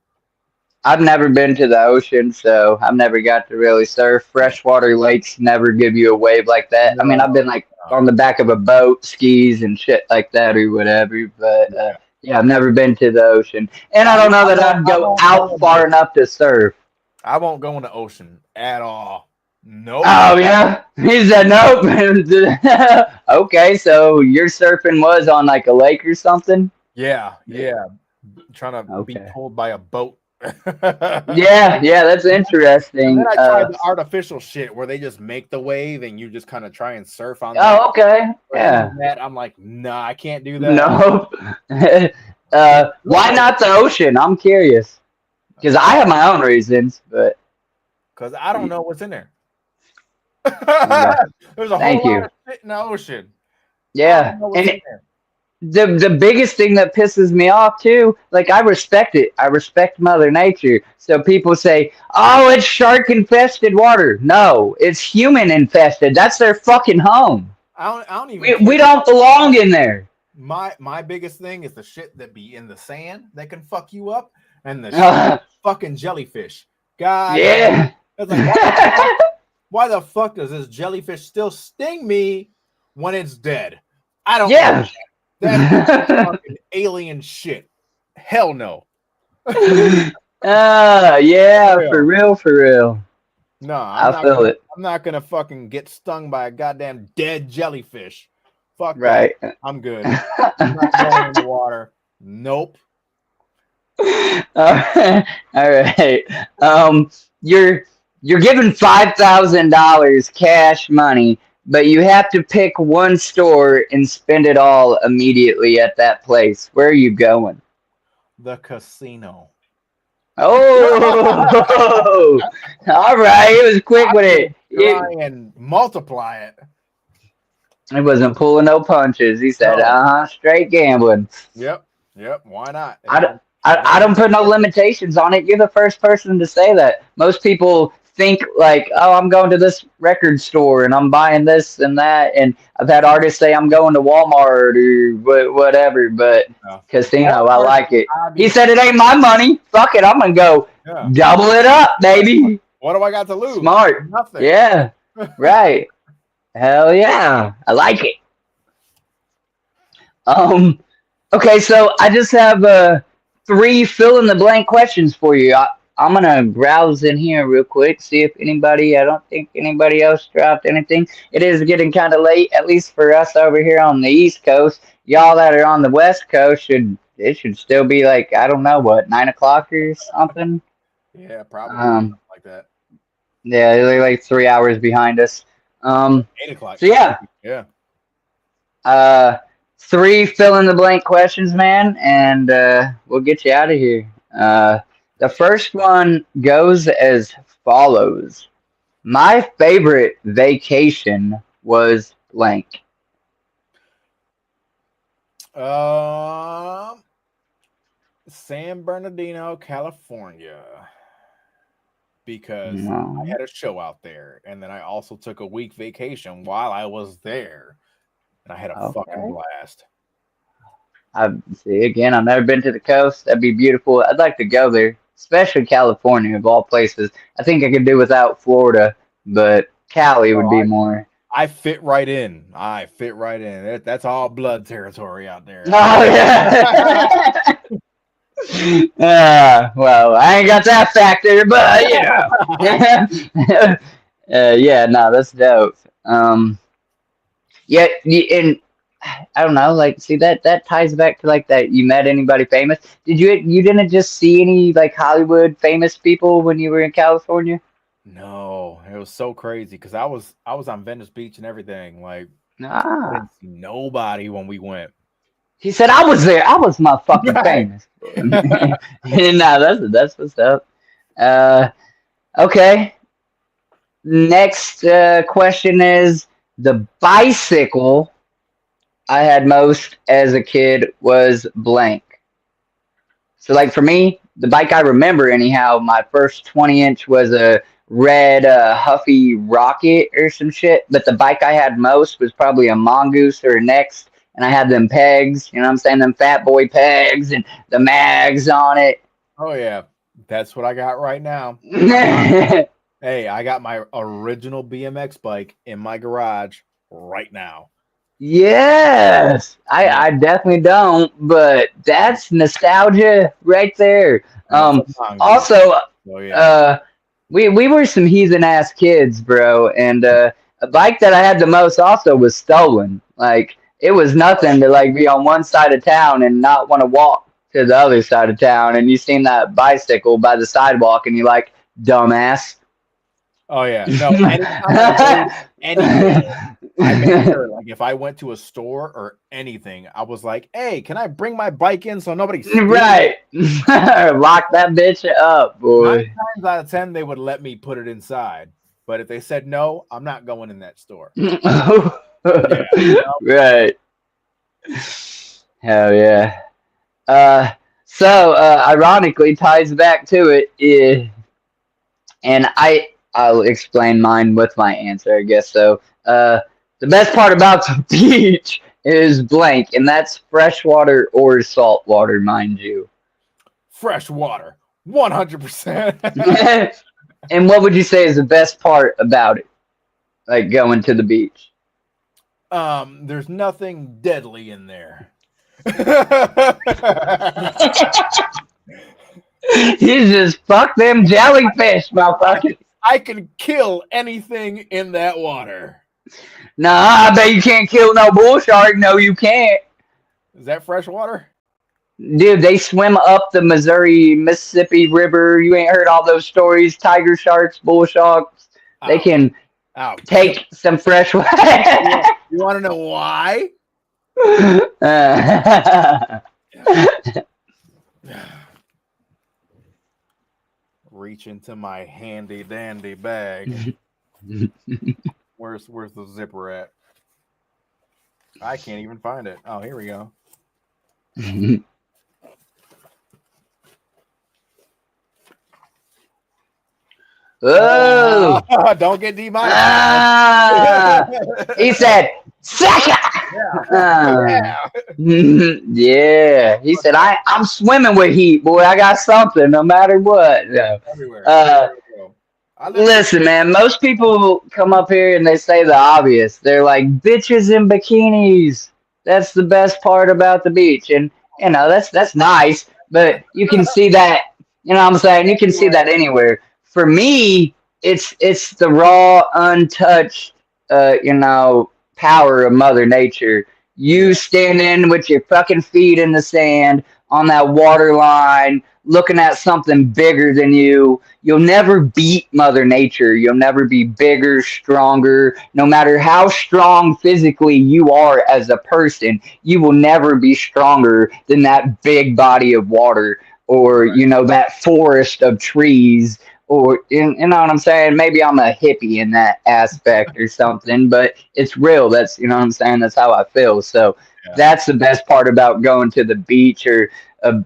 I've never been to the ocean, so I've never got to really surf. Freshwater lakes never give you a wave like that. I mean, I've No. been like on the back of a boat, skis and shit like that or whatever, but Yeah. yeah, I've never been to the ocean. And I don't know that I'd go out far enough to surf. I won't go in the ocean at all. Nope. Oh yeah, he said nope. Okay, so your surfing was on like a lake or something. Yeah. Trying to be Okay. pulled by a boat. Yeah, that's And interesting. then I tried the artificial shit where they just make the wave and you just kind of try and surf on that. Oh, okay. But Yeah. even that, I'm like, nah, I can't do that. Nope. Why not the ocean? I'm curious because I have my own reasons, but Because I don't know what's in there. yeah. There's a Thank whole you. lot of shit in the ocean. I Yeah, don't know what's in there. the biggest thing that pisses me off too, like I respect it. I respect Mother Nature. So people say, "Oh, it's shark infested water." No, it's human infested. That's their fucking home. I don't even We care. don't belong in there. My biggest thing is the shit that be in the sand that can fuck you up, and the shit fucking jellyfish. God, Yeah. it's like why the fuck does this jellyfish still sting me when it's dead? I don't. Yeah. That's fucking alien shit. Hell no. Yeah, for real. No, I feel it. I'm not gonna fucking get stung by a goddamn dead jellyfish. Fuck Right. that. I'm good. I'm not going in the water. Nope. All right. You're given $5,000 cash money, but you have to pick one store and spend it all immediately at that place. Where are you going? The casino. Oh, all right. He was quick with it. Try and multiply it. He wasn't pulling no punches. He said, No. Straight gambling. Yep. Why not? I don't put no limitations on it. You're the first person to say that. Most people think like, oh, I'm going to this record store and I'm buying this and that. And I've had artists say I'm going to Walmart or whatever, but casino, I like it. He said it ain't my money. Fuck it, I'm gonna go double it up, baby. What do I got to lose? Smart. Nothing. Yeah. Right. Hell yeah. I like it. Okay, so I just have 3 fill in the blank questions for you. I'm gonna browse in here real quick, see if anybody. I don't think anybody else dropped anything. It is getting kind of late, at least for us over here on the East Coast. Y'all that are on the West Coast should still be like, I don't know what, 9 o'clock or something. Yeah, probably like that. Yeah, they're like 3 hours behind us. 8 o'clock. So yeah. 3 fill in the blank questions, man, and we'll get you out of here. The first one goes as follows. My favorite vacation was blank. San Bernardino, California. Because I had a show out there, and then I also took a week vacation while I was there, and I had a fucking blast. See, again, I've never been to the coast. That'd be beautiful. I'd like to go there, especially California of all places. I think I could do without Florida, but Cali would be more. I fit right in. That's all blood territory out there. Oh yeah. Well, I ain't got that factor, but yeah, no, that's dope. Yeah, and I don't know, like, see that ties back to like that. You met anybody famous? You didn't just see any like Hollywood famous people when you were in California? No, it was so crazy because I was on Venice Beach and everything. Like, I didn't see nobody when we went. He said, I was there. I was motherfucking famous. No, that's what's up. Okay. Next question is the bicycle I had most as a kid was blank. So, like for me, the bike I remember anyhow, my first 20-inch was a red Huffy Rocket or some shit. But the bike I had most was probably a Mongoose or a Next, and I had them pegs. You know what I'm saying? Them Fat Boy pegs and the mags on it. Oh yeah, that's what I got right now. Hey, I got my original BMX bike in my garage right now. Yes, Yeah, I definitely don't, but that's nostalgia right there. and it's a mongoose. Also, Oh yeah. uh, we were some heathen ass kids, bro, and a bike that I had the most also was stolen. Like it was nothing to like be on one side of town and not want to walk to the other side of town, and you seen that bicycle by the sidewalk, and you like dumbass. Oh yeah. No, anytime I rode anywhere, I made sure, like, if I went to a store or anything, I was like, "Hey, can I bring my bike in so nobody steals it?" Right. Lock that bitch up, 9 boy. times out of 10, they would let me put it inside. But if they said no, I'm not going in that store. Yeah. No. Right. Hell yeah. Uh, ironically, ties back to it, and I'll explain mine with my answer, I guess. So, the best part about the beach is blank, and that's freshwater or saltwater, mind you. Fresh water. 100%. And what would you say is the best part about it? Like going to the beach. There's nothing deadly in there. You just fuck them jellyfish, motherfucker. I can kill anything in that water. Nah, I bet you can't kill no bull shark. No, you can't. Is that fresh water? Dude, they swim up the Missouri, Mississippi River. You ain't heard all those stories. Tiger sharks, bull sharks. They Ow. can Ow. take some fresh water. You want to know why? Reach into my handy dandy bag. Where's the zipper at? I can't even find it. Oh, here we go. Oh, don't get demonetized. he said, "Second." Yeah. Yeah. He said, I'm swimming with heat, boy. I got something no matter what. No. Everywhere. Uh, I Listen, man, most people come up here and they say the obvious. They're like, bitches in bikinis. That's the best part about the beach. And, that's nice, but you can see that, you know what I'm saying? You can see that anywhere. For me, it's the raw, untouched, power of Mother Nature. You standing with your fucking feet in the sand on that water line, looking at something bigger than you. You'll never beat Mother Nature. You'll never be bigger, stronger. No matter how strong physically you are as a person, you will never be stronger than that big body of water or, that forest of trees. Or, you know what I'm saying? Maybe I'm a hippie in that aspect or something, but it's real. That's, you know what I'm saying? That's how I feel. So Yeah. that's the best part about going to the beach or a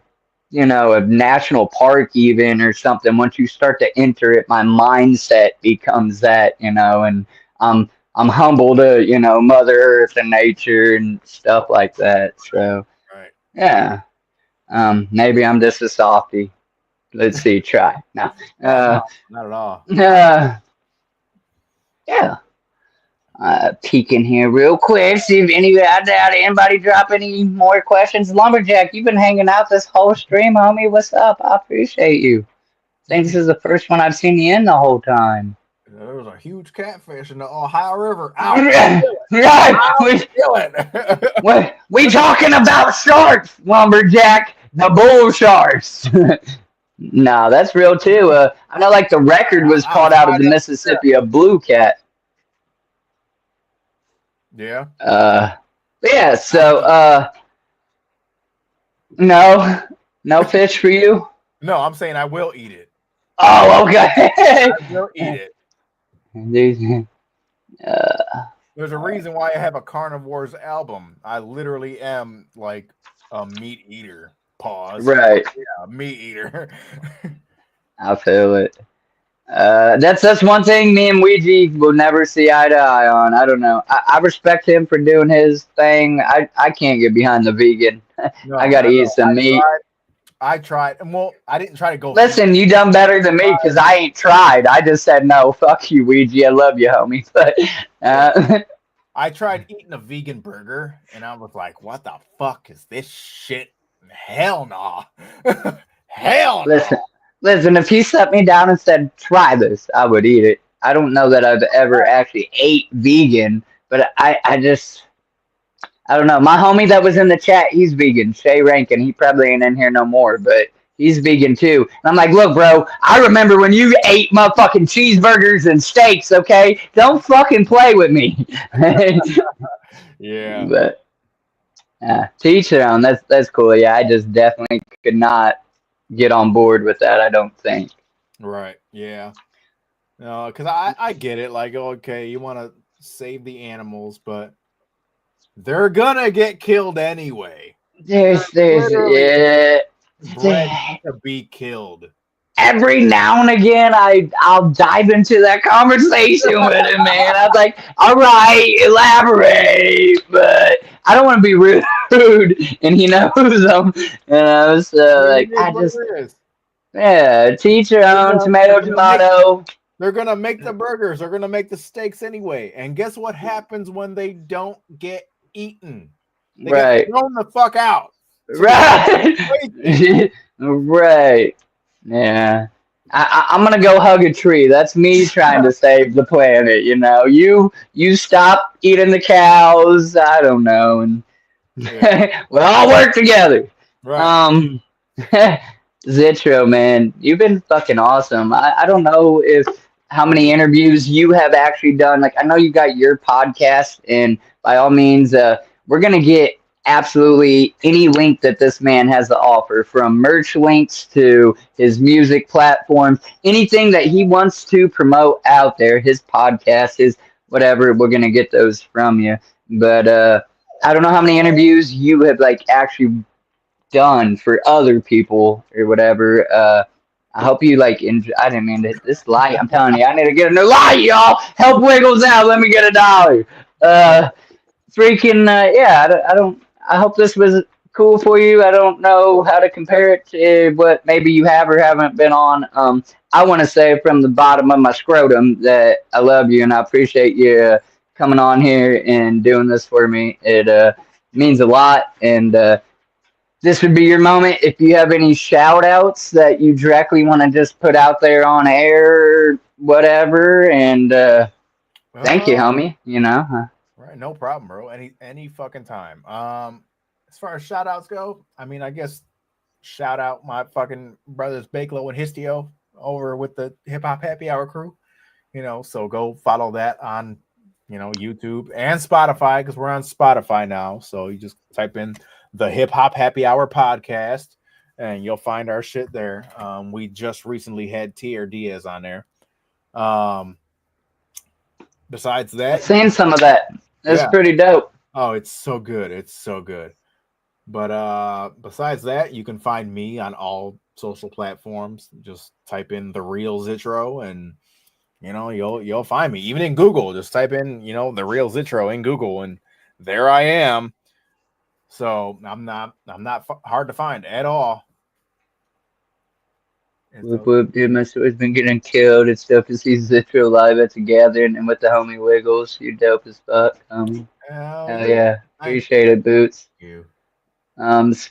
a national park even or something. Once you start to enter it, my mindset becomes that, and I'm humble to, Mother Earth and nature and stuff like that. So Right. yeah. Maybe I'm just a softie. Let's see, try. No. No, not at all. Yeah. Peeking here real quick, see if anybody drop any more questions. Lumberjack, you've been hanging out this whole stream, homie. What's up? I appreciate you. I think this is the first one I've seen you in the whole time. There was a huge catfish in the Ohio River. Ow! We talking about sharks, Lumberjack. The bull sharks. No, that's real too. I know, like the record was caught out of the Mississippi, a blue cat. Yeah. Yeah. So, no fish for you. No, I'm saying I will eat it. Oh, okay. I will eat it. There's a reason why I have a carnivores album. I literally am like a meat eater. Pause. Right. Yeah, meat eater. I feel it. That's one thing me and Ouija will never see eye to eye on. I don't know. I respect him for doing his thing. I can't get behind the vegan. I No, gotta not at eat all. some meat. I tried, and well, I didn't try to go vegan. Listen, you done better than me because I ain't tried. I just said no. Fuck you, Ouija. I love you, homie. But I tried eating a vegan burger, and I was like, "What the fuck is this shit? Hell no, hell no." listen. If he set me down and said try this, I would eat it. I don't know that I've ever actually ate vegan, but I don't know. My homie that was in the chat, he's vegan. Shay Rankin. He probably ain't in here no more, but he's vegan too. And I'm like, look, bro, I remember when you ate motherfucking cheeseburgers and steaks, okay? Don't fucking play with me. Yeah. But to each their own. That's cool. Yeah, I just definitely could not get on board with that, I don't think. Right. Yeah. No, because I get it. Like, okay, you want to save the animals, but they're gonna get killed anyway. There's bred to be killed. Every now and again, I'll dive into that conversation with him, man. I'm like, all right, elaborate, but I don't want to be rude, and he knows them. So like, teach your own, tomato. They're gonna make the burgers. They're gonna make the steaks anyway. And guess what happens when they don't get eaten? They get thrown the fuck out. Right. Right. Yeah. I'm gonna go hug a tree. That's me trying to save the planet, you know. You stop eating the cows, I don't know, and we'll all work together. Right. Zitro, man, you've been fucking awesome. I don't know how many interviews you have actually done. Like, I know you got your podcast, and by all means, we're gonna get absolutely any link that this man has to offer, from merch links to his music platforms, anything that he wants to promote out there, his podcast, his whatever, we're going to get those from you. But I don't know how many interviews you have like actually done for other people or whatever. I hope you like enjoy. I didn't mean this light. I'm telling you, I need to get a new light, y'all. Help Wiggles out. Let me get $1. Yeah, I don't. I hope this was cool for you. I don't know how to compare it to what maybe you have or haven't been on. I want to say from the bottom of my scrotum that I love you and I appreciate you coming on here and doing this for me. It means a lot. And this would be your moment. If you have any shout outs that you directly want to just put out there on air or whatever. And thank you, homie. You know. Right, no problem, bro. Any fucking time. As far as shout outs go, I mean, I guess shout out my fucking brothers Bakelo and Histio over with the Hip Hop Happy Hour crew. You know, so go follow that on, YouTube and Spotify, because we're on Spotify now. So you just type in the Hip Hop Happy Hour podcast and you'll find our shit there. We just recently had Tier Diaz on there. Besides that, I've seen some of that. It's pretty dope. Oh, it's so good. It's so good. But besides that, you can find me on all social platforms. Just type in The Real Zitro and you'll find me. Even in Google, just type in, The Real Zitro in Google and there I am. So I'm not hard to find at all. Whoop whoop, dude, my story's been getting killed. It's dope to see Zitro live at the gathering and with the homie Wiggles. You dope as fuck, homie. Hell yeah. Appreciate it, Boots. You.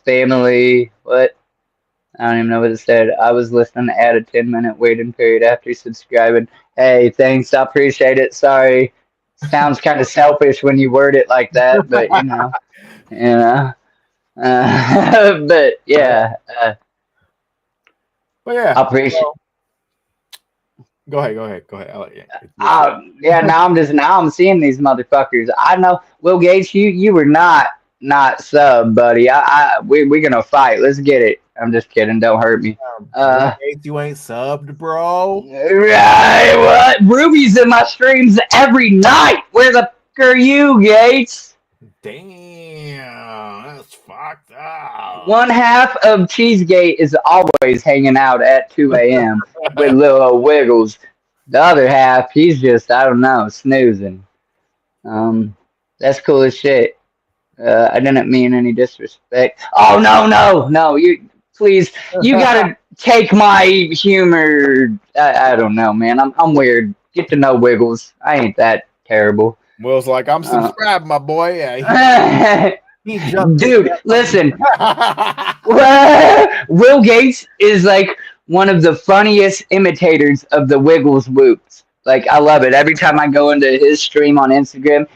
Family, what? I don't even know what it said. I was listening to add a 10-minute waiting period after subscribing. Hey, thanks. I appreciate it. Sorry. Sounds kind of selfish when you word it like that, but but yeah. But yeah, I appreciate. Go ahead. Yeah, now I'm seeing these motherfuckers. I know, Will Gates, you were not not sub, buddy. We gonna fight. Let's get it. I'm just kidding. Don't hurt me. Will Gates, you ain't subbed, bro. Right, what? Ruby's in my streams every night. Where the fuck are you, Gates? Damn, that's fucked up. One half of Cheesegate is always hanging out at 2 a.m. with little Wiggles. The other half, he's just, I don't know, snoozing. That's cool as shit. I didn't mean any disrespect. Oh, no, you, please, you gotta take my humor. I don't know, man. I'm weird. Get to know Wiggles. I ain't that terrible. Will's like, I'm subscribed, my boy. Yeah, he jumped. Dude, listen. Will Gates is like one of the funniest imitators of the Wiggles whoops. Like, I love it. Every time I go into his stream on Instagram,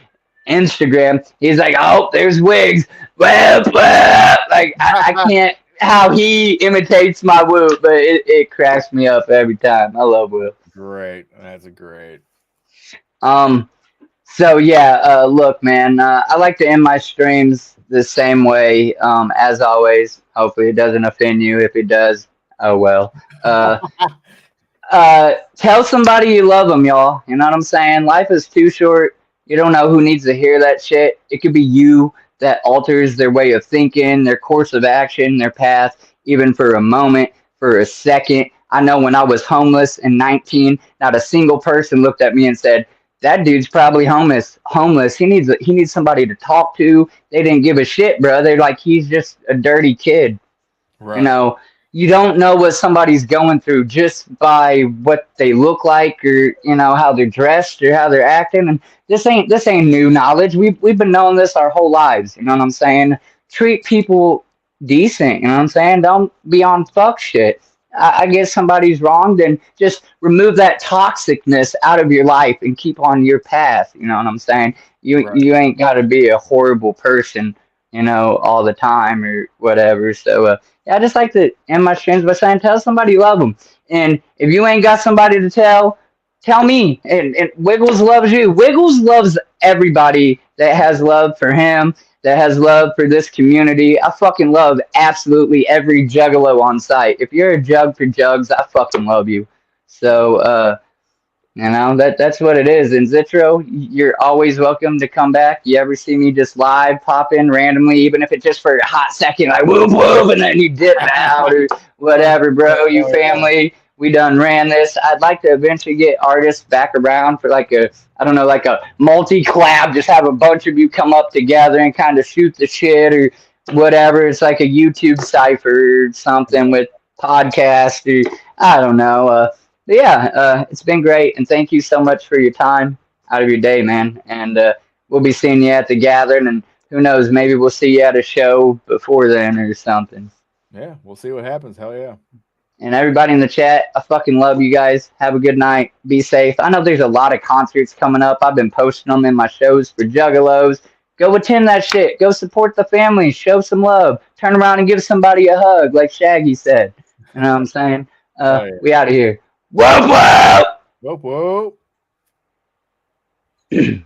he's like, "Oh, there's Wiggs." Like, I can't how he imitates my whoop, but it cracks me up every time. I love Will. Great, that's great. So yeah, look, man, I like to end my streams the same way, as always. Hopefully, it doesn't offend you. If it does, oh well. Tell somebody you love them, y'all. You know what I'm saying? Life is too short. You don't know who needs to hear that shit. It could be you that alters their way of thinking, their course of action, their path, even for a moment, for a second. I know when I was homeless and 19, not a single person looked at me and said, that dude's probably homeless. He needs somebody to talk to. They didn't give a shit, bro. They're like, he's just a dirty kid. Right. You know, you don't know what somebody's going through just by what they look like, or you know how they're dressed or how they're acting. And this ain't new knowledge. We've been knowing this our whole lives. You know what I'm saying? Treat people decent. You know what I'm saying? Don't be on fuck shit. I guess somebody's wrong, then just remove that toxicness out of your life and keep on your path. You know what I'm saying? You ain't got to be a horrible person, you know, all the time or whatever. So yeah, I just like to end my streams by saying, tell somebody you love them. And if you ain't got somebody to tell me. And Wiggles loves you. Wiggles loves everybody that has love for him, that has love for this community. I fucking love absolutely every Juggalo on site. If you're a jug for jugs, I fucking love you. So, you know, that's what it is. And Zitro, you're always welcome to come back. You ever see me just live pop in randomly, even if it's just for a hot second, like whoop whoop, and then you dip out or whatever, bro. You family, we done ran this. I'd like to eventually get artists back around for like a, I don't know, like a multi-collab. Just have a bunch of you come up together and kind of shoot the shit or whatever. It's like a YouTube cipher or something with podcast or I don't know. But yeah, it's been great, and thank you so much for your time out of your day, man. And we'll be seeing you at the gathering, and who knows, maybe we'll see you at a show before then or something. Yeah, we'll see what happens. Hell yeah. And everybody in the chat, I fucking love you guys. Have a good night. Be safe. I know there's a lot of concerts coming up. I've been posting them in my shows for Juggalos. Go attend that shit. Go support the family. Show some love. Turn around and give somebody a hug, like Shaggy said. You know what I'm saying? We out of here. Whoop, whoop! Whoop, whoop.